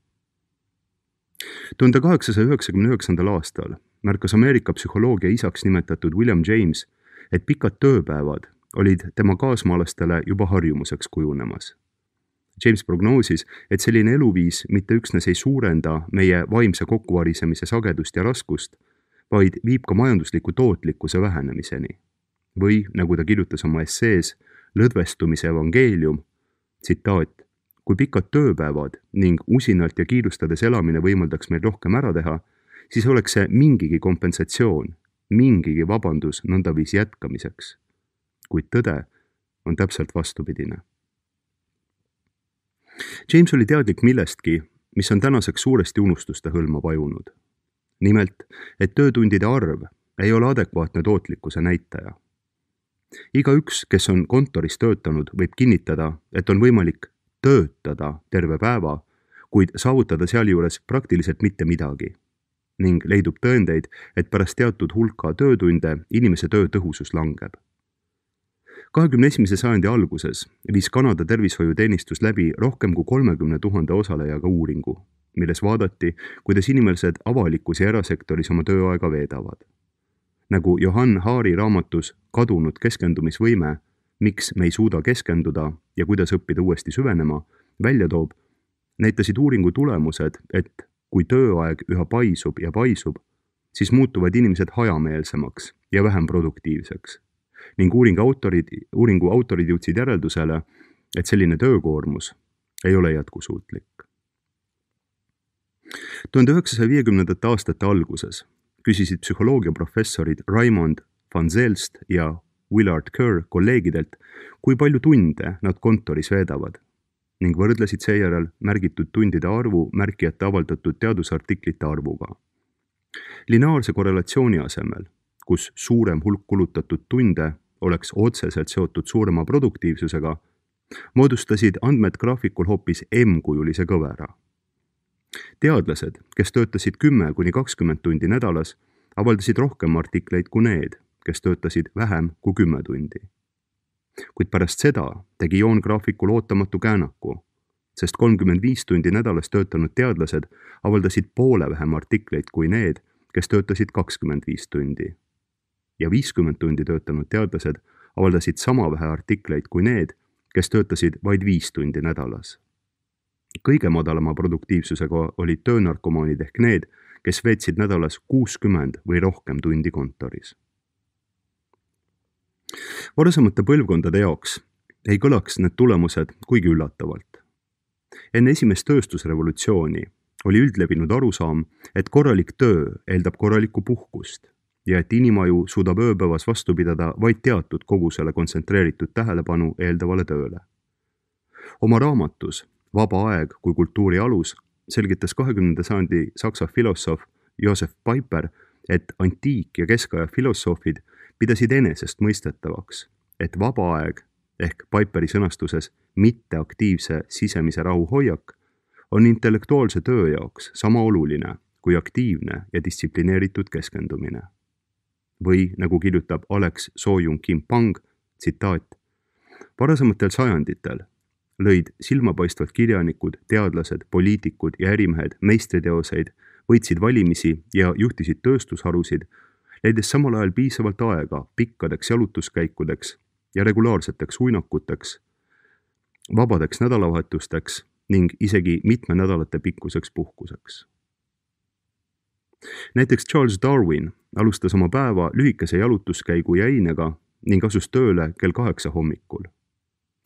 1899. aastal märkas Ameerika psühholoogia isaks nimetatud William James, et pikad tööpäevad olid tema kaasmaalastele juba harjumuseks kujunemas. James prognoosis, et selline eluviis mitte üksnes ei suurenda meie vaimse kokkuvarisemise sagedust ja raskust, vaid viib ka majandusliku tootlikkuse vähenemiseni. Või, nagu ta kirjutas oma essees, lõdvestumise evangeelium, tsitaat, kui pikad tööpäevad ning usinalt ja kiirustades elamine võimaldaks meil rohkem ära teha, siis oleks see mingigi kompensatsioon, mingigi vabandus nõndaviisi jätkamiseks. Kuid tõde on täpselt vastupidine. James oli teadlik millestki, mis on tänaseks suuresti unustuste hõlma vajunud. Nimelt, et töötundide arv ei ole adekvaatne tootlikkuse näitaja. Igaüks, kes on kontoris töötanud, võib kinnitada, et on võimalik töötada terve päeva, kuid saavutada sealjuures praktiliselt mitte midagi. Ning leidub tõendeid, et pärast teatud hulka töötunde inimese töö tõhusus langeb. 21. sajandi alguses viis Kanada tervishoiuteenistus läbi rohkem kui 30 000 osalejaga uuringu, milles vaadati, kuidas inimesed avalikus ja erasektoris oma tööaega veedavad. Nagu Johann Hari raamatus Kadunud keskendumisvõime, miks me ei suuda keskenduda ja kuidas õppida uuesti süvenema, välja toob, näitasid uuringu tulemused, et kui tööaeg üha paisub ja paisub, siis muutuvad inimesed hajameelsemaks ja vähem produktiivseks. Ning uuringu autorid jõudsid järeldusele, et selline töökoormus ei ole jätkusuutlik. 1950. aastate alguses küsisid psühholoogiaprofessorid Raymond van Zelst ja Willard Kerr kolleegidelt, kui palju tunde nad kontoris veedavad ning võrdlesid seejärel märgitud tundide arvu märkijate avaldatud teadusartiklite arvuga. Lineaarse korrelatsiooni asemel, kus suurem hulk kulutatud tunde oleks otseselt seotud suurema produktiivsusega, moodustasid andmed graafikul hoopis M-kujulise kõvera. Teadlased, kes töötasid 10–20 tundi nädalas, avaldasid rohkem artikleid kui need, kes töötasid vähem kui 10 tundi. Kuid pärast seda tegi joon graafikul ootamatu käänaku, sest 35 tundi nädalas töötanud teadlased avaldasid poole vähem artikleid kui need, kes töötasid 25 tundi. Ja 50 tundi töötanud teadlased avaldasid sama vähe artikleid kui need, kes töötasid vaid 5 tundi nädalas. kõige madalama produktiivsusega olid töönarkomaanid ehk need, kes veetsid nädalas 60 või rohkem tundi kontoris. Varasemate põlvkondade jaoks ei kõlaks need tulemused kuigi üllatavalt. Enne esimest tööstusrevolutsiooni oli üldlevinud arusaam, et korralik töö eeldab korralikku puhkust ja et inimaju suudab ööpäevas vastu pidada vaid teatud kogusele kontsentreeritud tähelepanu eeldavale tööle. Oma raamatus Vaba aeg kui kultuuri alus selgitas 20. sajandi saksa filosoof Josef Peiper, et antiik- ja keskaja filosoofid pidasid enesest mõistetavaks, et vaba aeg ehk Peiperi sõnastuses mitteaktiivse sisemise rahu hoiak on intellektuaalse töö jaoks sama oluline kui aktiivne ja distsiplineeritud keskendumine. Või nagu kirjutab Alex Soo-Jung-Kim-Pang, tsitaat, varasematel sajanditel lõid silmapaistvad kirjanikud, teadlased, poliitikud ja ärimehed meistriteoseid, võitsid valimisi ja juhtisid tööstusharusid, leides samal ajal piisavalt aega pikkadeks jalutuskäikudeks ja regulaarseteks uinakuteks, vabadeks nädalavahetusteks ning isegi mitme nädalate pikkuseks puhkuseks. Näiteks Charles Darwin alustas oma päeva lühikese jalutuskäigu ja einega ning asus tööle kell 8 hommikul.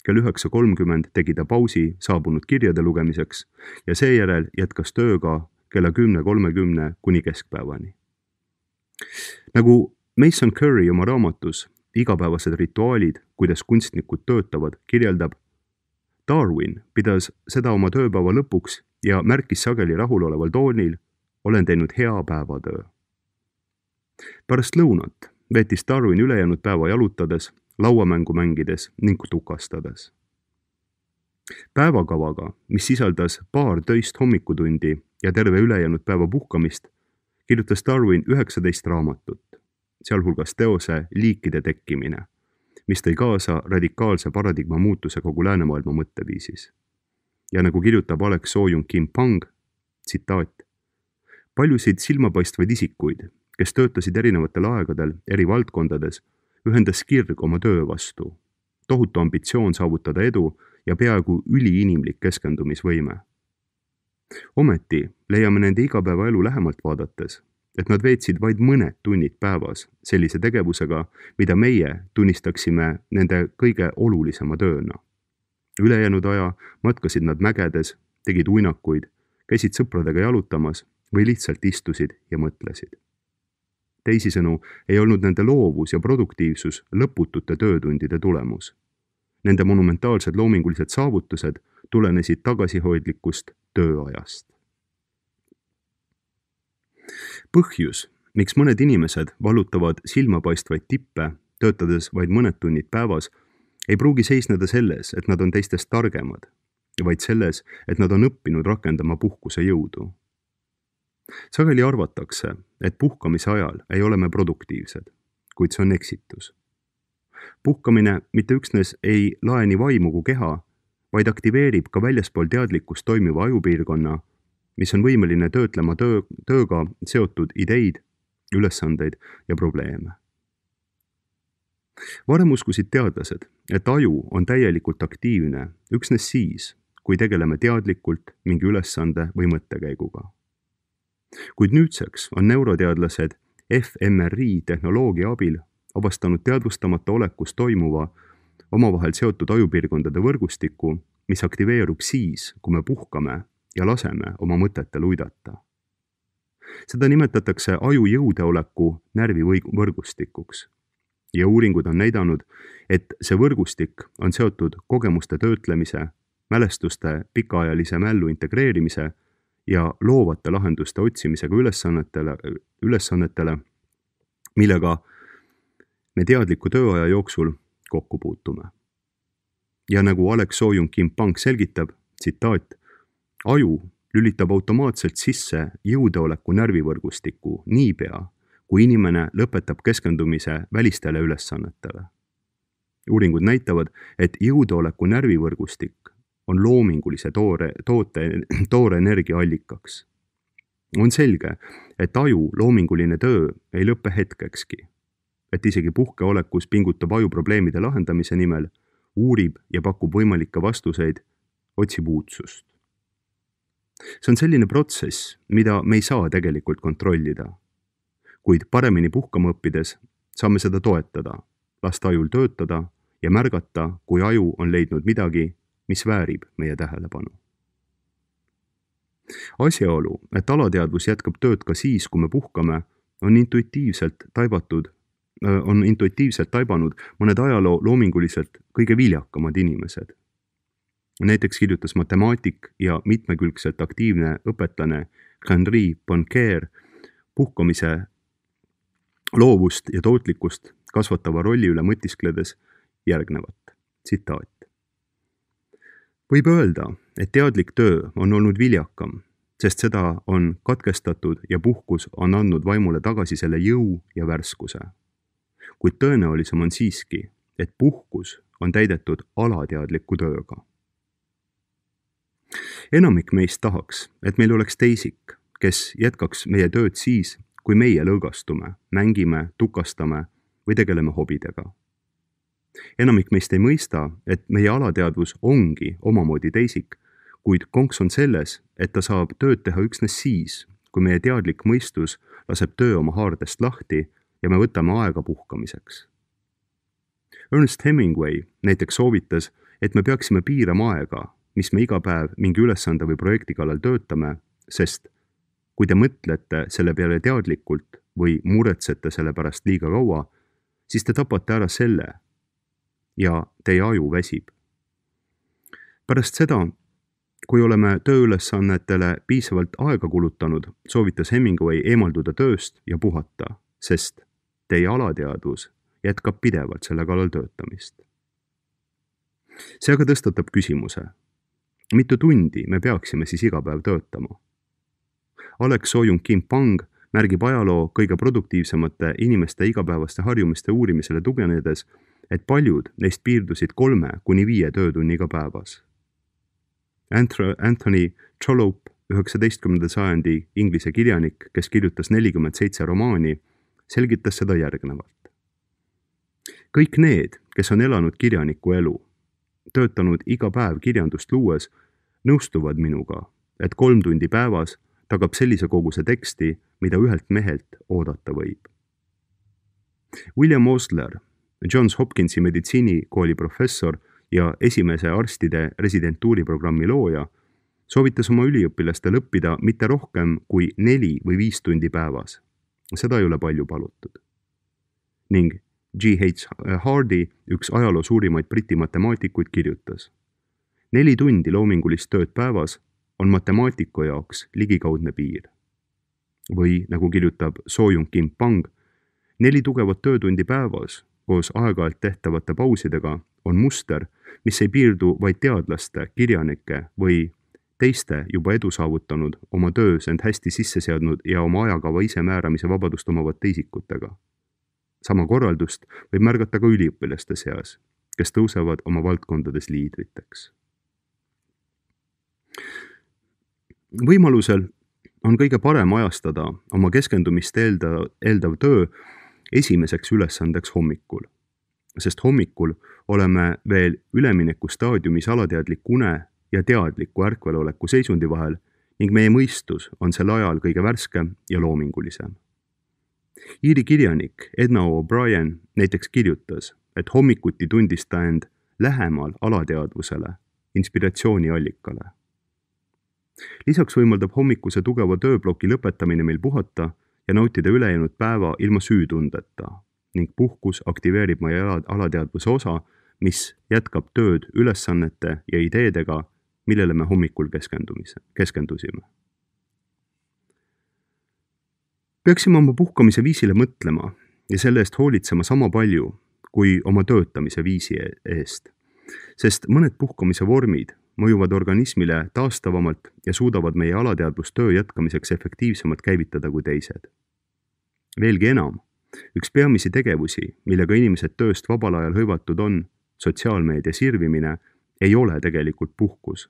Kell 9:30 tegi ta pausi saabunud kirjade lugemiseks ja seejärel jätkas tööga kella 10:30 kuni keskpäevani. Nagu Mason Curry oma raamatus Igapäevased rituaalid, kuidas kunstnikud töötavad, kirjeldab, Darwin pidas seda oma tööpäeva lõpuks ja märkis sageli rahuloleval toonil, olen teinud hea päevatöö. Pärast lõunat veetis Darwin ülejäänud päeva jalutades, lauamängu mängides ning tukastades. Päevakavaga, mis sisaldas paar töist hommikutundi ja terve ülejäänud päeva puhkamist, kirjutas Darwin 19 raamatut, sealhulgas teose Liikide tekkimine, mis tõi kaasa radikaalse paradigma muutuse kogu läänemaailma mõtteviisis. Ja nagu kirjutab Alex Soo-Jung-Kim-Pang, tsitaat, paljusid silmapaistvaid isikuid, kes töötasid erinevatel aegadel eri valdkondades, ühendas kirg oma töö vastu, tohutu ambitsioon saavutada edu ja peaaegu üliinimlik keskendumisvõime. Ometi leiame nende igapäevaelu lähemalt vaadates, et nad veetsid vaid mõned tunnid päevas sellise tegevusega, mida meie tunnistaksime nende kõige olulisema tööna. Ülejäänud aja matkasid nad mägedes, tegid uinakuid, käisid sõpradega jalutamas või lihtsalt istusid ja mõtlesid. Teisisõnu ei olnud nende loovus ja produktiivsus lõputute töötundide tulemus. Nende monumentaalsed loomingulised saavutused tulenesid tagasihoidlikust tööajast. Põhjus, miks mõned inimesed vallutavad silmapaistvaid tippe, töötades vaid mõned tunnid päevas, ei pruugi seisneda selles, et nad on teistest targemad, vaid selles, et nad on õppinud rakendama puhkuse jõudu. Sageli arvatakse, et puhkamise ajal ei ole me produktiivsed, kuid see on eksitus. Puhkamine mitte üksnes ei lae nii vaimu kui keha, vaid aktiveerib ka väljaspool teadlikkust toimiva ajupiirkonna, mis on võimeline töötlema tööga seotud ideid, ülesandeid ja probleeme. Varem uskusid teadlased, et aju on täielikult aktiivne üksnes siis, kui tegeleme teadlikult mingi ülesande või mõttekäiguga. Kuid nüüdseks on neuroteadlased fMRI tehnoloogia abil avastanud teadvustamata olekus toimuva omavahel seotud ajupiirkondade võrgustiku, mis aktiveerub siis, kui me puhkame ja laseme oma mõtetel uidata. Seda nimetatakse aju jõudeoleku närvivõrgustikuks. Ja uuringud on näidanud, et see võrgustik on seotud kogemuste töötlemise, mälestuste pikaajalise mällu integreerimise ja loovate lahenduste otsimisega ülesannetele, millega me teadliku tööaja jooksul kokku puutume. Ja nagu Alex Soo-Jung-Kim-Pang selgitab, tsitaat, aju lülitab automaatselt sisse jõudeoleku närvivõrgustiku niipea, kui inimene lõpetab keskendumise välistele ülesannetele. Uuringud näitavad, et jõudeoleku närvivõrgustik on loomingulise toore energia allikaks. On selge, et aju loominguline töö ei lõppe hetkekski, et isegi puhkeolekus pingutab aju probleemide lahendamise nimel, uurib ja pakub võimalikke vastuseid, otsib uudsust. See on selline protsess, mida me ei saa tegelikult kontrollida. Kuid paremini puhkama õppides saame seda toetada, lasta ajul töötada ja märgata, kui aju on leidnud midagi, mis väärib meie tähelepanu. Asjaolu, et alateadvus jätkab tööd ka siis, kui me puhkame, on intuitiivselt taibanud mõned ajaloo loominguliselt kõige viljakamad inimesed. Näiteks kirjutas matemaatik ja mitmekülgselt aktiivne õpetlane Henri Poincaré puhkamise loovust ja tootlikkust kasvatava rolli üle mõtiskledes järgnevat tsitaat. Võib öelda, et teadlik töö on olnud viljakam, sest seda on katkestatud ja puhkus on andnud vaimule tagasi selle jõu ja värskuse. Kuid tõenäolisem on siiski, et puhkus on täidetud alateadliku tööga. Enamik meist tahaks, et meil oleks teisik, kes jätkaks meie tööd siis, kui meie lõõgastume, mängime, tukastame või tegeleme hobidega. Enamik meist ei mõista, et meie alateadvus ongi omamoodi teisik, kuid konks on selles, et ta saab tööd teha üksnes siis, kui meie teadlik mõistus laseb töö oma haardest lahti ja me võtame aega puhkamiseks. Ernest Hemingway näiteks soovitas, et me peaksime piirama aega, mis me iga päev mingi ülesande või projekti kallal töötame, sest kui te mõtlete selle peale teadlikult või muretsete selle pärast liiga kaua, siis te tapate ära selle ja teie aju väsib. Pärast seda, kui oleme tööülesannetele piisavalt aega kulutanud, soovitas Hemingway eemalduda tööst ja puhata, sest teie alateadvus jätkab pidevalt selle kallal töötamist. See aga tõstatab küsimuse, mitu tundi me peaksime siis iga päev töötama? Alex Soyun-Kim-Pang märgib ajaloo kõige produktiivsemate inimeste igapäevaste harjumiste uurimisele tuginedes, et paljud neist piirdusid 3–5 töötunniga päevas. Anthony Trollope, 19. sajandi inglise kirjanik, kes kirjutas 47 romaani, selgitas seda järgnevalt. Kõik need, kes on elanud kirjaniku elu, töötanud iga päev kirjandust luues, nõustuvad minuga, et 3 tundi päevas tagab sellise koguse teksti, mida ühelt mehelt oodata võib. William Osler, Johns Hopkinsi meditsiinikooli professor ja esimese arstide residentuuriprogrammi looja, soovitas oma üliõpilastel õppida mitte rohkem kui 4 või 5 tundi päevas. Seda ei ole palju palutud. Ning G.H. Hardy, üks ajaloo suurimaid briti matemaatikuid, kirjutas. 4 tundi loomingulist tööd päevas on matemaatiku jaoks ligikaudne piir. Või, nagu kirjutab Soyun-Kim-Pang, 4 tugevat töötundi päevas koos aeg-ajalt tehtavate pausidega on muster, mis ei piirdu vaid teadlaste, kirjanike või teiste juba edu saavutanud, oma töös end hästi sisse seadnud ja oma ajakava ise määramise vabadust omavate isikutega. Sama korraldust võib märgata ka üliõpilaste seas, kes tõusevad oma valdkondades liidriteks. Võimalusel on kõige parem ajastada oma keskendumist eeldav töö esimeseks ülesandeks hommikul, sest hommikul oleme veel ülemineku staadiumis alateadlik une ja teadliku ärkveloleku seisundi vahel ning meie mõistus on sel ajal kõige värskem ja loomingulisem. Iiri kirjanik Edna O'Brien näiteks kirjutas, et hommikuti tundis ta end lähemal alateadvusele, inspiratsiooniallikale. Lisaks võimaldab hommikuse tugeva tööbloki lõpetamine meil puhata ja nautida ülejäänud päeva ilma süütundeta ning puhkus aktiveerib meie alateadvuse osa, mis jätkab tööd ülesannete ja ideedega, millele me hommikul keskendusime. Peaksime oma puhkamise viisile mõtlema ja selle eest hoolitsema sama palju kui oma töötamise viisi eest, sest mõned puhkamise vormid mõjuvad organismile taastavamalt ja suudavad meie alateadvust töö jätkamiseks efektiivsemalt käivitada kui teised. Veelgi enam, üks peamisi tegevusi, millega inimesed tööst vabal ajal hõivatud on, sotsiaalmeedia sirvimine, ei ole tegelikult puhkus,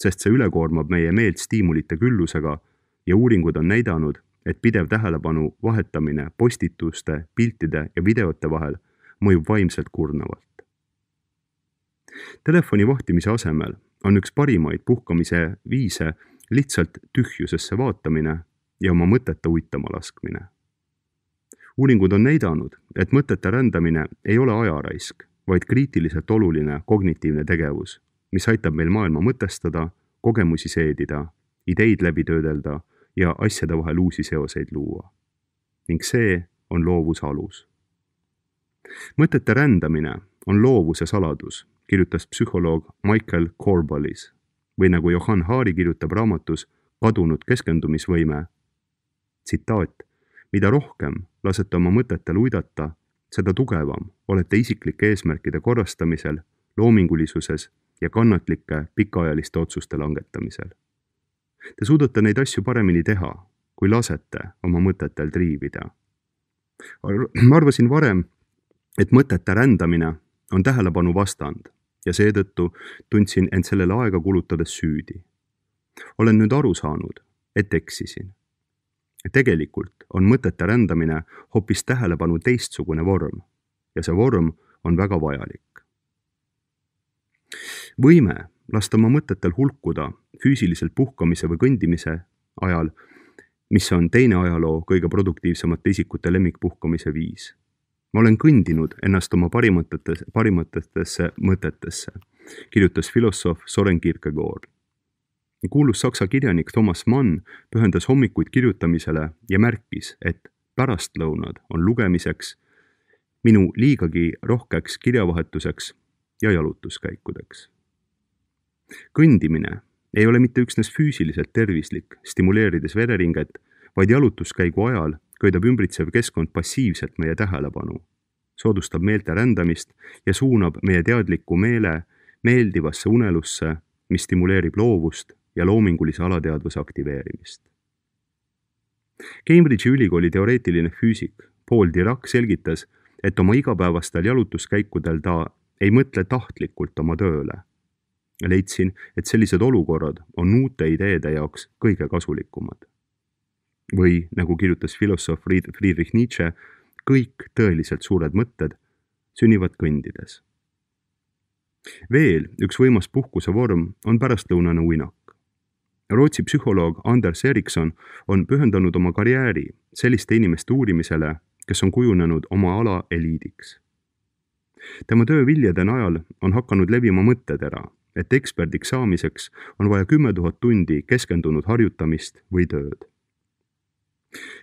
sest see ülekoormab meie meelt stiimulite küllusega ja uuringud on näidanud, et pidev tähelepanu vahetamine postituste, piltide ja videote vahel mõjub vaimselt kurnavalt. Telefoni vahtimise asemel on üks parimaid puhkamise viise lihtsalt tühjusesse vaatamine ja oma mõtete uitama laskmine. Uuringud on näidanud, et mõtete rändamine ei ole ajaraisk, vaid kriitiliselt oluline kognitiivne tegevus, mis aitab meil maailma mõtestada, kogemusi seedida, ideid läbi töödelda ja asjade vahel uusi seoseid luua. Ning see on loovuse alus. Mõtete rändamine on loovuse saladus, kirjutas psühholoog Michael Corballis või nagu Johann Hari kirjutab raamatus Kadunud keskendumisvõime. Tsitaat: mida rohkem lasete oma mõtetel uidata, seda tugevam olete isiklike eesmärkide korrastamisel, loomingulisuses ja kannatlike pikaajaliste otsuste langetamisel. Te suudate neid asju paremini teha, kui lasete oma mõtetel triivida. Ma arvasin varem, et mõtete rändamine on tähelepanu vastand ja seetõttu tundsin end sellele aega kulutades süüdi. Olen nüüd aru saanud, et eksisin. Tegelikult on mõtete rändamine hoopis tähelepanu teistsugune vorm ja see vorm on väga vajalik. Võime lasta oma mõtetel hulkuda füüsiliselt puhkamise või kõndimise ajal, mis on teine ajaloo kõige produktiivsemate isikute lemmikpuhkamise viis. Ma olen kõndinud ennast oma parimatesse mõtetesse, kirjutas filosoof Soren Kierkegaard. Kuulus saksa kirjanik Thomas Mann pühendas hommikuid kirjutamisele ja märkis, et pärastlõunad on lugemiseks, minu liigagi rohkeks kirjavahetuseks ja jalutuskäikudeks. Kõndimine ei ole mitte üksnes füüsiliselt tervislik, stimuleerides vereringet, vaid jalutuskäigu ajal köidab ümbritsev keskkond passiivselt meie tähelepanu, soodustab meelte rändamist ja suunab meie teadliku meele meeldivasse unelusse, mis stimuleerib loovust ja loomingulise alateadvuse aktiveerimist. Cambridge'i ülikooli teoreetiline füüsik Paul Dirac selgitas, et oma igapäevastel jalutuskäikudel ta ei mõtle tahtlikult oma tööle. Leidsin, et sellised olukorrad on uute ideede jaoks kõige kasulikumad. Või, nagu kirjutas filosoof Friedrich Nietzsche, kõik tõeliselt suured mõtted sünnivad kõndides. Veel üks võimas puhkuse vorm on pärastlõunane uinak. Rootsi psühholoog Anders Eriksson on pühendanud oma karjääri selliste inimeste uurimisele, kes on kujunenud oma ala eliidiks. Tema töö viljade najal on hakanud levima mõttetera, et eksperdiks saamiseks on vaja 10 000 tundi keskendunud harjutamist või tööd.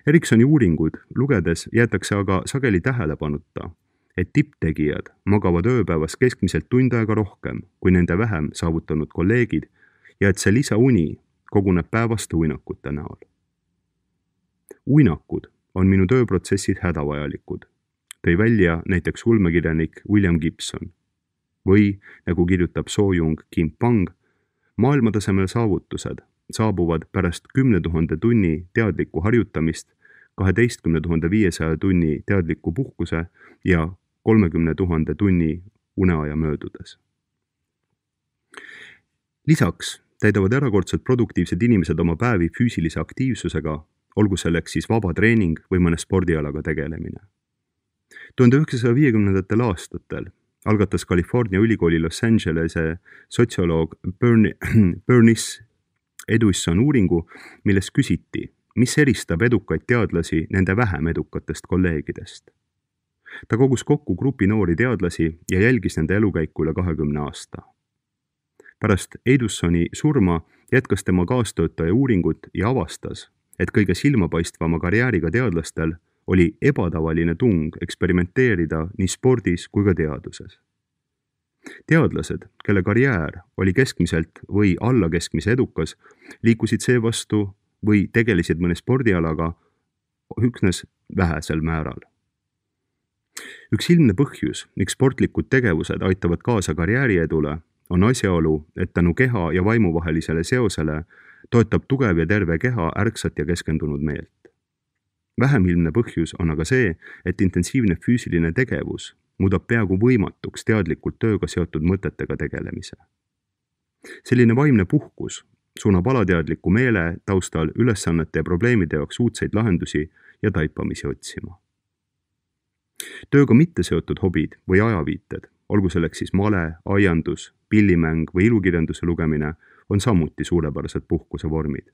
Erikssoni uuringud lugedes jäetakse aga sageli tähelepanuta, et tipptegijad magavad ööpäevas keskmiselt tund aega rohkem kui nende vähem saavutanud kolleegid ja et see lisauni koguneb päevaste uinakute näol. Uinakud on minu tööprotsessid hädavajalikud, tõi välja näiteks ulmekirjanik William Gibson. Või, nagu kirjutab Soo-Jung Kim Pang, maailmatasemel saavutused saabuvad pärast 10 000 tunni teadlikku harjutamist, 12 500 tunni teadliku puhkuse ja 30 000 tunni uneaja möödudes. Lisaks täidavad erakordselt produktiivsed inimesed oma päevi füüsilise aktiivsusega, olgu selleks siis vaba treening või mõne spordialaga tegelemine. 1950. aastatel algatas California ülikooli Los Angelese sotsioloog Bernice Edwisson uuringu, milles küsiti, mis eristab edukaid teadlasi nende vähem edukatest kolleegidest. Ta kogus kokku grupi noori teadlasi ja jälgis nende elukäiku üle 20 aasta. Pärast Edwissoni surma jätkas tema kaastöötaja uuringut ja avastas, et kõige silmapaistvama karjääriga teadlastel oli ebatavaline tung eksperimenteerida nii spordis kui ka teaduses. Teadlased, kelle karjäär oli keskmiselt või alla keskmise edukas, liikusid seevastu või tegelesid mõne spordialaga üksnes vähesel määral. Üks ilmne põhjus, miks sportlikud tegevused aitavad kaasa karjääriedule, on asjaolu, et tänu keha ja vaimu vahelisele seosele toetab tugev ja terve keha ärksat ja keskendunud meelt. Vähem ilmne põhjus on aga see, et intensiivne füüsiline tegevus muudab peaaegu võimatuks teadlikult tööga seotud mõtetega tegelemise. Selline vaimne puhkus suunab alateadliku meele taustal ülesannete ja probleemide jaoks uudseid lahendusi ja taipamisi otsima. Tööga mitte seotud hobid või ajaviited, olgu selleks siis male, aiandus, pillimäng või ilukirjanduse lugemine, on samuti suurepärased puhkusevormid.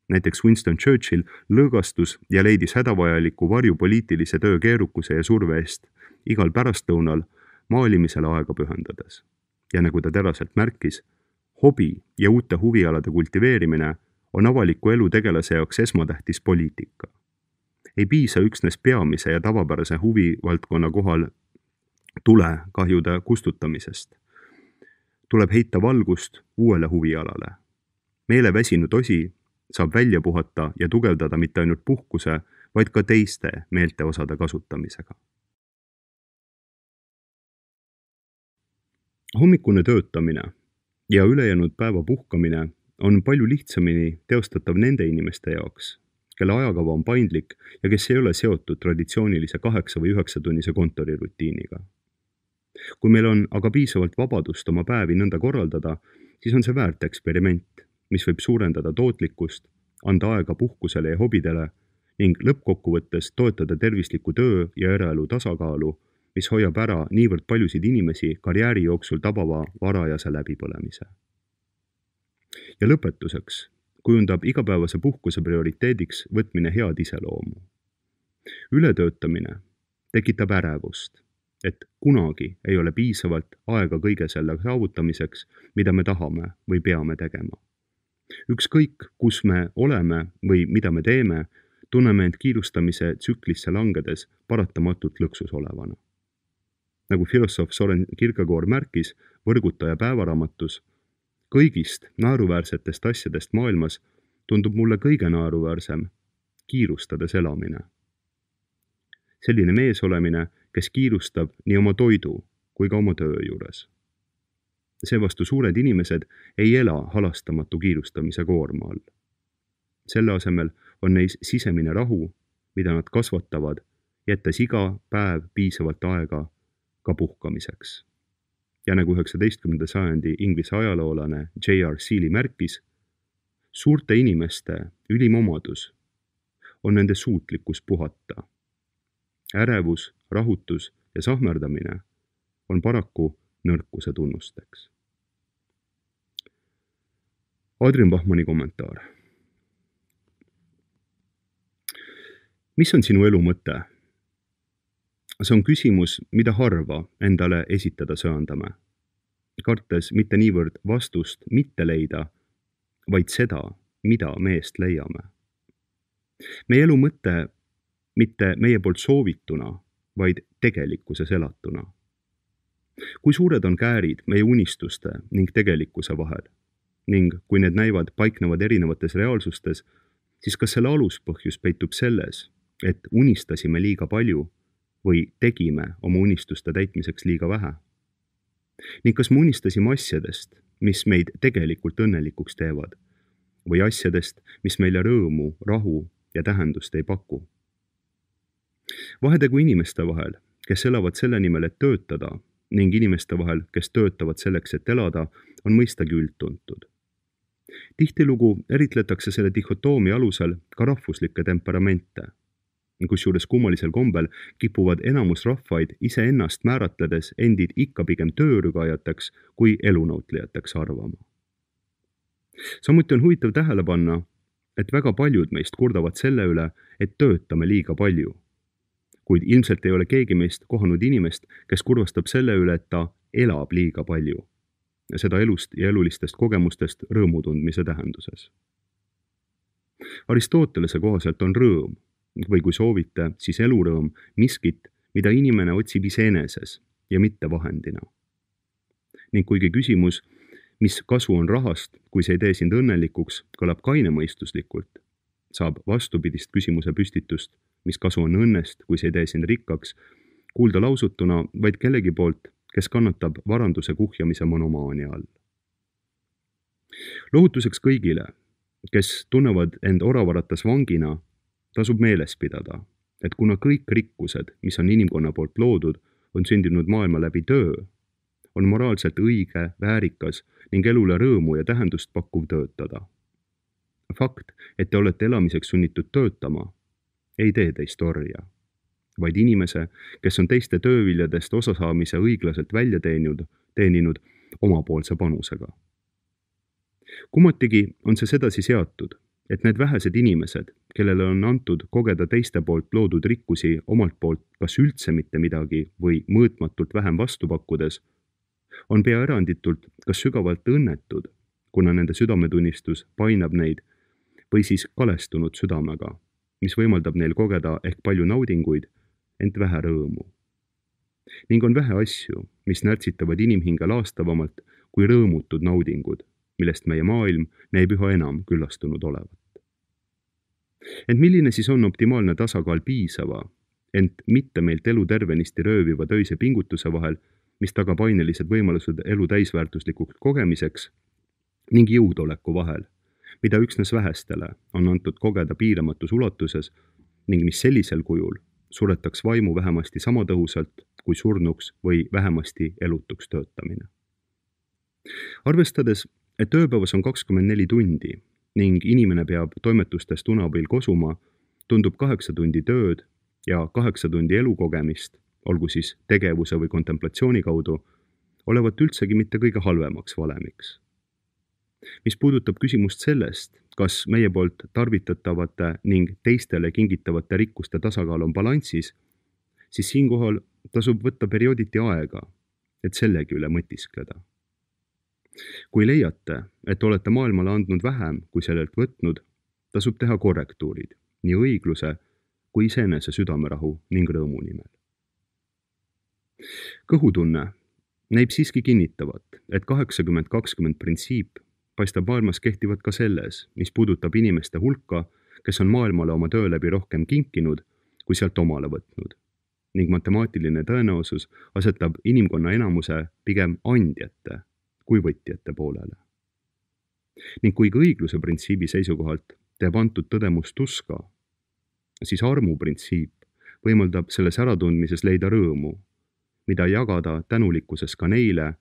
Näiteks Winston Churchill lõõgastus ja leidis hädavajaliku varju poliitilise töö keerukuse ja surve eest igal pärastlõunal maalimisele aega pühendades. Ja nagu ta teraselt märkis, hobi ja uute huvialade kultiveerimine on avaliku elu tegelase jaoks esmatähtis poliitika. Ei piisa üksnes peamise ja tavapärase huvivaldkonna kohal tulekahjude kustutamisest. Tuleb heita valgust uuele huvialale. Meele väsinud osi saab välja puhata ja tugevdada mitte ainult puhkuse, vaid ka teiste meelteosade kasutamisega. Hommikune töötamine ja ülejäänud päeva puhkamine on palju lihtsamini teostatav nende inimeste jaoks, kelle ajakava on paindlik ja kes ei ole seotud traditsioonilise 8 või 9 tunnise kontorirutiiniga. Kui meil on aga piisavalt vabadust oma päevi nõnda korraldada, siis on see väärt eksperiment, mis võib suurendada tootlikkust, anda aega puhkusele ja hobidele ning lõppkokkuvõttes toetada tervisliku töö ja eraelu tasakaalu, mis hoiab ära niivõrd paljusid inimesi karjääri jooksul tabava varajase läbipõlemise. Ja lõpetuseks kujundab igapäevase puhkuse prioriteediks võtmine head iseloomu. Ületöötamine tekitab ärevust, et kunagi ei ole piisavalt aega kõige selle saavutamiseks, mida me tahame või peame tegema. Ükskõik, kus me oleme või mida me teeme, tunneme end kiirustamise tsüklisse langedes paratamatult lõksus olevana. Nagu filosoof Soren Kierkegaard märkis Võrgutaja päevaraamatus, kõigist naeruväärsetest asjadest maailmas tundub mulle kõige naeruväärsem kiirustades elamine. Selline mees olemine, kes kiirustab nii oma toidu kui ka oma töö juures. Seevastu suured inimesed ei ela halastamatu kiirustamise koorma all. Selle asemel on neis sisemine rahu, mida nad kasvatavad, jättes iga päev piisavalt aega ka puhkamiseks. Ja nagu 19. sajandi Inglise ajaloolane J.R. Seeley märkis, suurte inimeste ülim omadus on nende suutlikkus puhata. Ärevus, rahutus ja sahmerdamine on paraku nõrkuse tunnusteks. Adrian Bachmanni kommentaar. Mis on sinu elu mõte? See on küsimus, mida harva endale esitada söandame, kartes mitte niivõrd vastust mitte leida, vaid seda, mida meest leiame. Meie elu mõte mitte meie poolt soovituna, vaid tegelikkuses elatuna. Kui suured on käärid meie unistuste ning tegelikkuse vahel ning kui need paiknevad erinevates reaalsustes, siis kas selle aluspõhjus peitub selles, et unistasime liiga palju või tegime oma unistuste täitmiseks liiga vähe? Ning kas me unistasime asjadest, mis meid tegelikult õnnelikuks teevad, või asjadest, mis meile rõõmu, rahu ja tähendust ei paku? Vahetegu inimeste vahel, kes elavad selle nimel, et töötada, ning inimeste vahel, kes töötavad selleks, et elada, on mõistagi üldtuntud. Tihtilugu eritletakse selle dihhotoomia alusel ka rahvuslikke temperamente, kusjuures kummalisel kombel kipuvad enamus rahvaid iseennast määratledes endid ikka pigem töörügajateks kui elunautlejateks arvama. Samuti on huvitav tähele panna, et väga paljud meist kurdavad selle üle, et töötame liiga palju. Kuid ilmselt ei ole keegi meist kohanud inimest, kes kurvastab selle üle, et ta elab liiga palju. Seda elust ja elulistest kogemustest rõõmu tundmise tähenduses. Aristotelese kohaselt on rõõm, või kui soovite, siis elurõõm miskit, mida inimene otsib iseeneses ja mitte vahendina. Ning kuigi küsimus, mis kasu on rahast, kui see ei tee sind õnnelikuks, kõlab kainemõistuslikult, saab vastupidist küsimuse püstitust, mis kasu on õnnest, kui see ei tee sind rikkaks, kuulda lausutuna vaid kellegi poolt, kes kannatab varanduse kuhjamise monomaania all. Lohutuseks kõigile, kes tunnevad end oravaratas vangina, tasub meeles pidada, et kuna kõik rikkused, mis on inimkonna poolt loodud, on sündinud maailma läbi töö, on moraalselt õige, väärikas ning elule rõõmu ja tähendust pakkuv töötada. Fakt, et te olete elamiseks sunnitud töötama, ei tee teist orja, vaid inimese, kes on teiste tööviljadest osasaamise õiglaselt välja teeninud omapoolse panusega. Kummatigi on see sedasi seatud, et need vähesed inimesed, kellele on antud kogeda teiste poolt loodud rikkusi omalt poolt kas üldse mitte midagi või mõõtmatult vähem vastu pakkudes, on pea eranditult kas sügavalt õnnetud, kuna nende südametunnistus painab neid, või siis kalestunud südamega, mis võimaldab neil kogeda ehk palju naudinguid, ent vähe rõõmu. Ning on vähe asju, mis närtsitavad inimhinge laastavamalt kui rõõmutud naudingud, millest meie maailm näib üha enam küllastunud olevat. Ent milline siis on optimaalne tasakaal piisava, ent mitte meilt elu tervenisti rööviva töise pingutuse vahel, mis tagab ainelised võimalused elu täisväärtuslikuks kogemiseks, ning jõudoleku vahel, mida üksnes vähestele on antud kogeda piiramatus ulatuses ning mis sellisel kujul suretaks vaimu vähemasti sama tõhusalt kui surnuks või vähemasti elutuks töötamine. Arvestades, et ööpäevas on 24 tundi ning inimene peab toimetustest unabil kosuma, tundub 8 tundi tööd ja 8 tundi elukogemist, olgu siis tegevuse või kontemplatsiooni kaudu, olevat üldsegi mitte kõige halvemaks valemiks. Mis puudutab küsimust sellest, kas meie poolt tarvitatavate ning teistele kingitavate rikkuste tasakaal on balansis, siis siinkohal tasub võtta periooditi aega, et sellegi üle mõtiskleda. Kui leiate, et olete maailmale andnud vähem kui sellelt võtnud, tasub teha korrektuurid nii õigluse kui iseenese südamerahu ning rõõmu nimel. Kõhutunne näib siiski kinnitavat, et 80-20 printsiip paistab maailmas kehtivat ka selles, mis puudutab inimeste hulka, kes on maailmale oma töö läbi rohkem kinkinud, kui sealt omale võtnud, ning matemaatiline tõenäosus asetab inimkonna enamuse pigem andjate kui võtjate poolele. Ning kuigi õigluse printsiibi seisukohalt teeb antud tõdemus tuska, siis armu printsiip võimaldab selles äratundmises leida rõõmu, mida jagada tänulikkuses ka neile,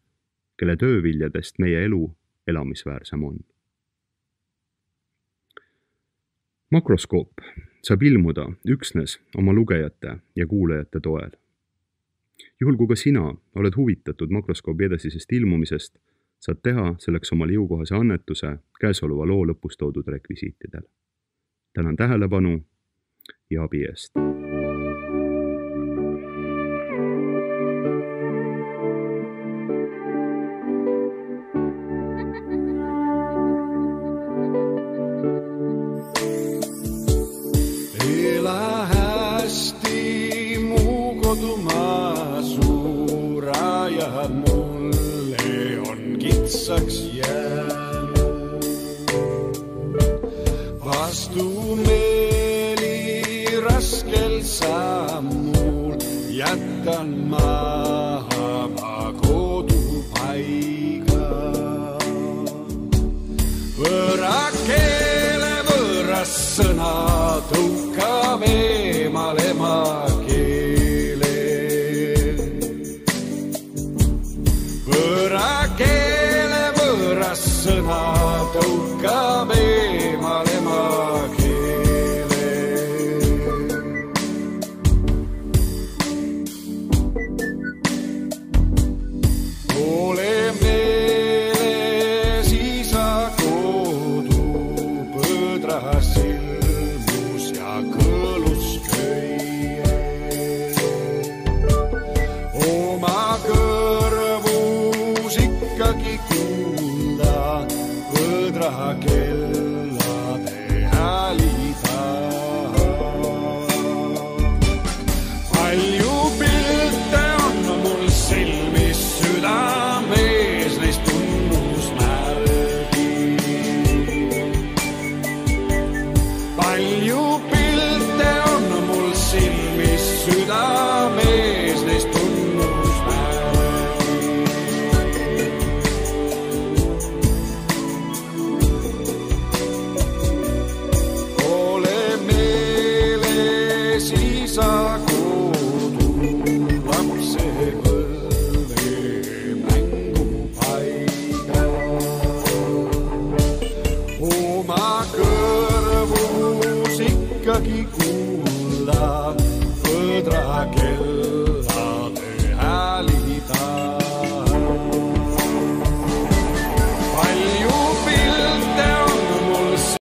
kelle tööviljadest meie elu elamisväärsem on. Makroskoop saab ilmuda üksnes oma lugejate ja kuulajate toel. Juhul kui ka sina oled huvitatud makroskoobi edasisest ilmumisest, saad teha selleks omale jõukohase annetuse käesoleva loo lõpus toodud rekvisiitidel. Tänan tähelepanu ja abi eest. Ela hästi mu kodumaa suurajad mulle on kitsaks jäänud. Vastumeeli raskel sammul jättan maha ma kodupaiga. Võõra keele võõras sõna tõukab eemal emakeele. Võõra keele võõras sõna tõukab eemal emakeele. Ole meeles isa kodu põdras ilmus ja kõlus köie. Oma kõrvus ikkagi kuulda põdra kellade häälida. Palju pilte on mul silmis südamees, neist tunnusmärgi. Palju pilte on mul silmis südamees, neist tunnusmärgi. Ole meeles isa kodu lapsepõlve mängupaiga. Oma kõrvus ikkagi kuulda põdra kell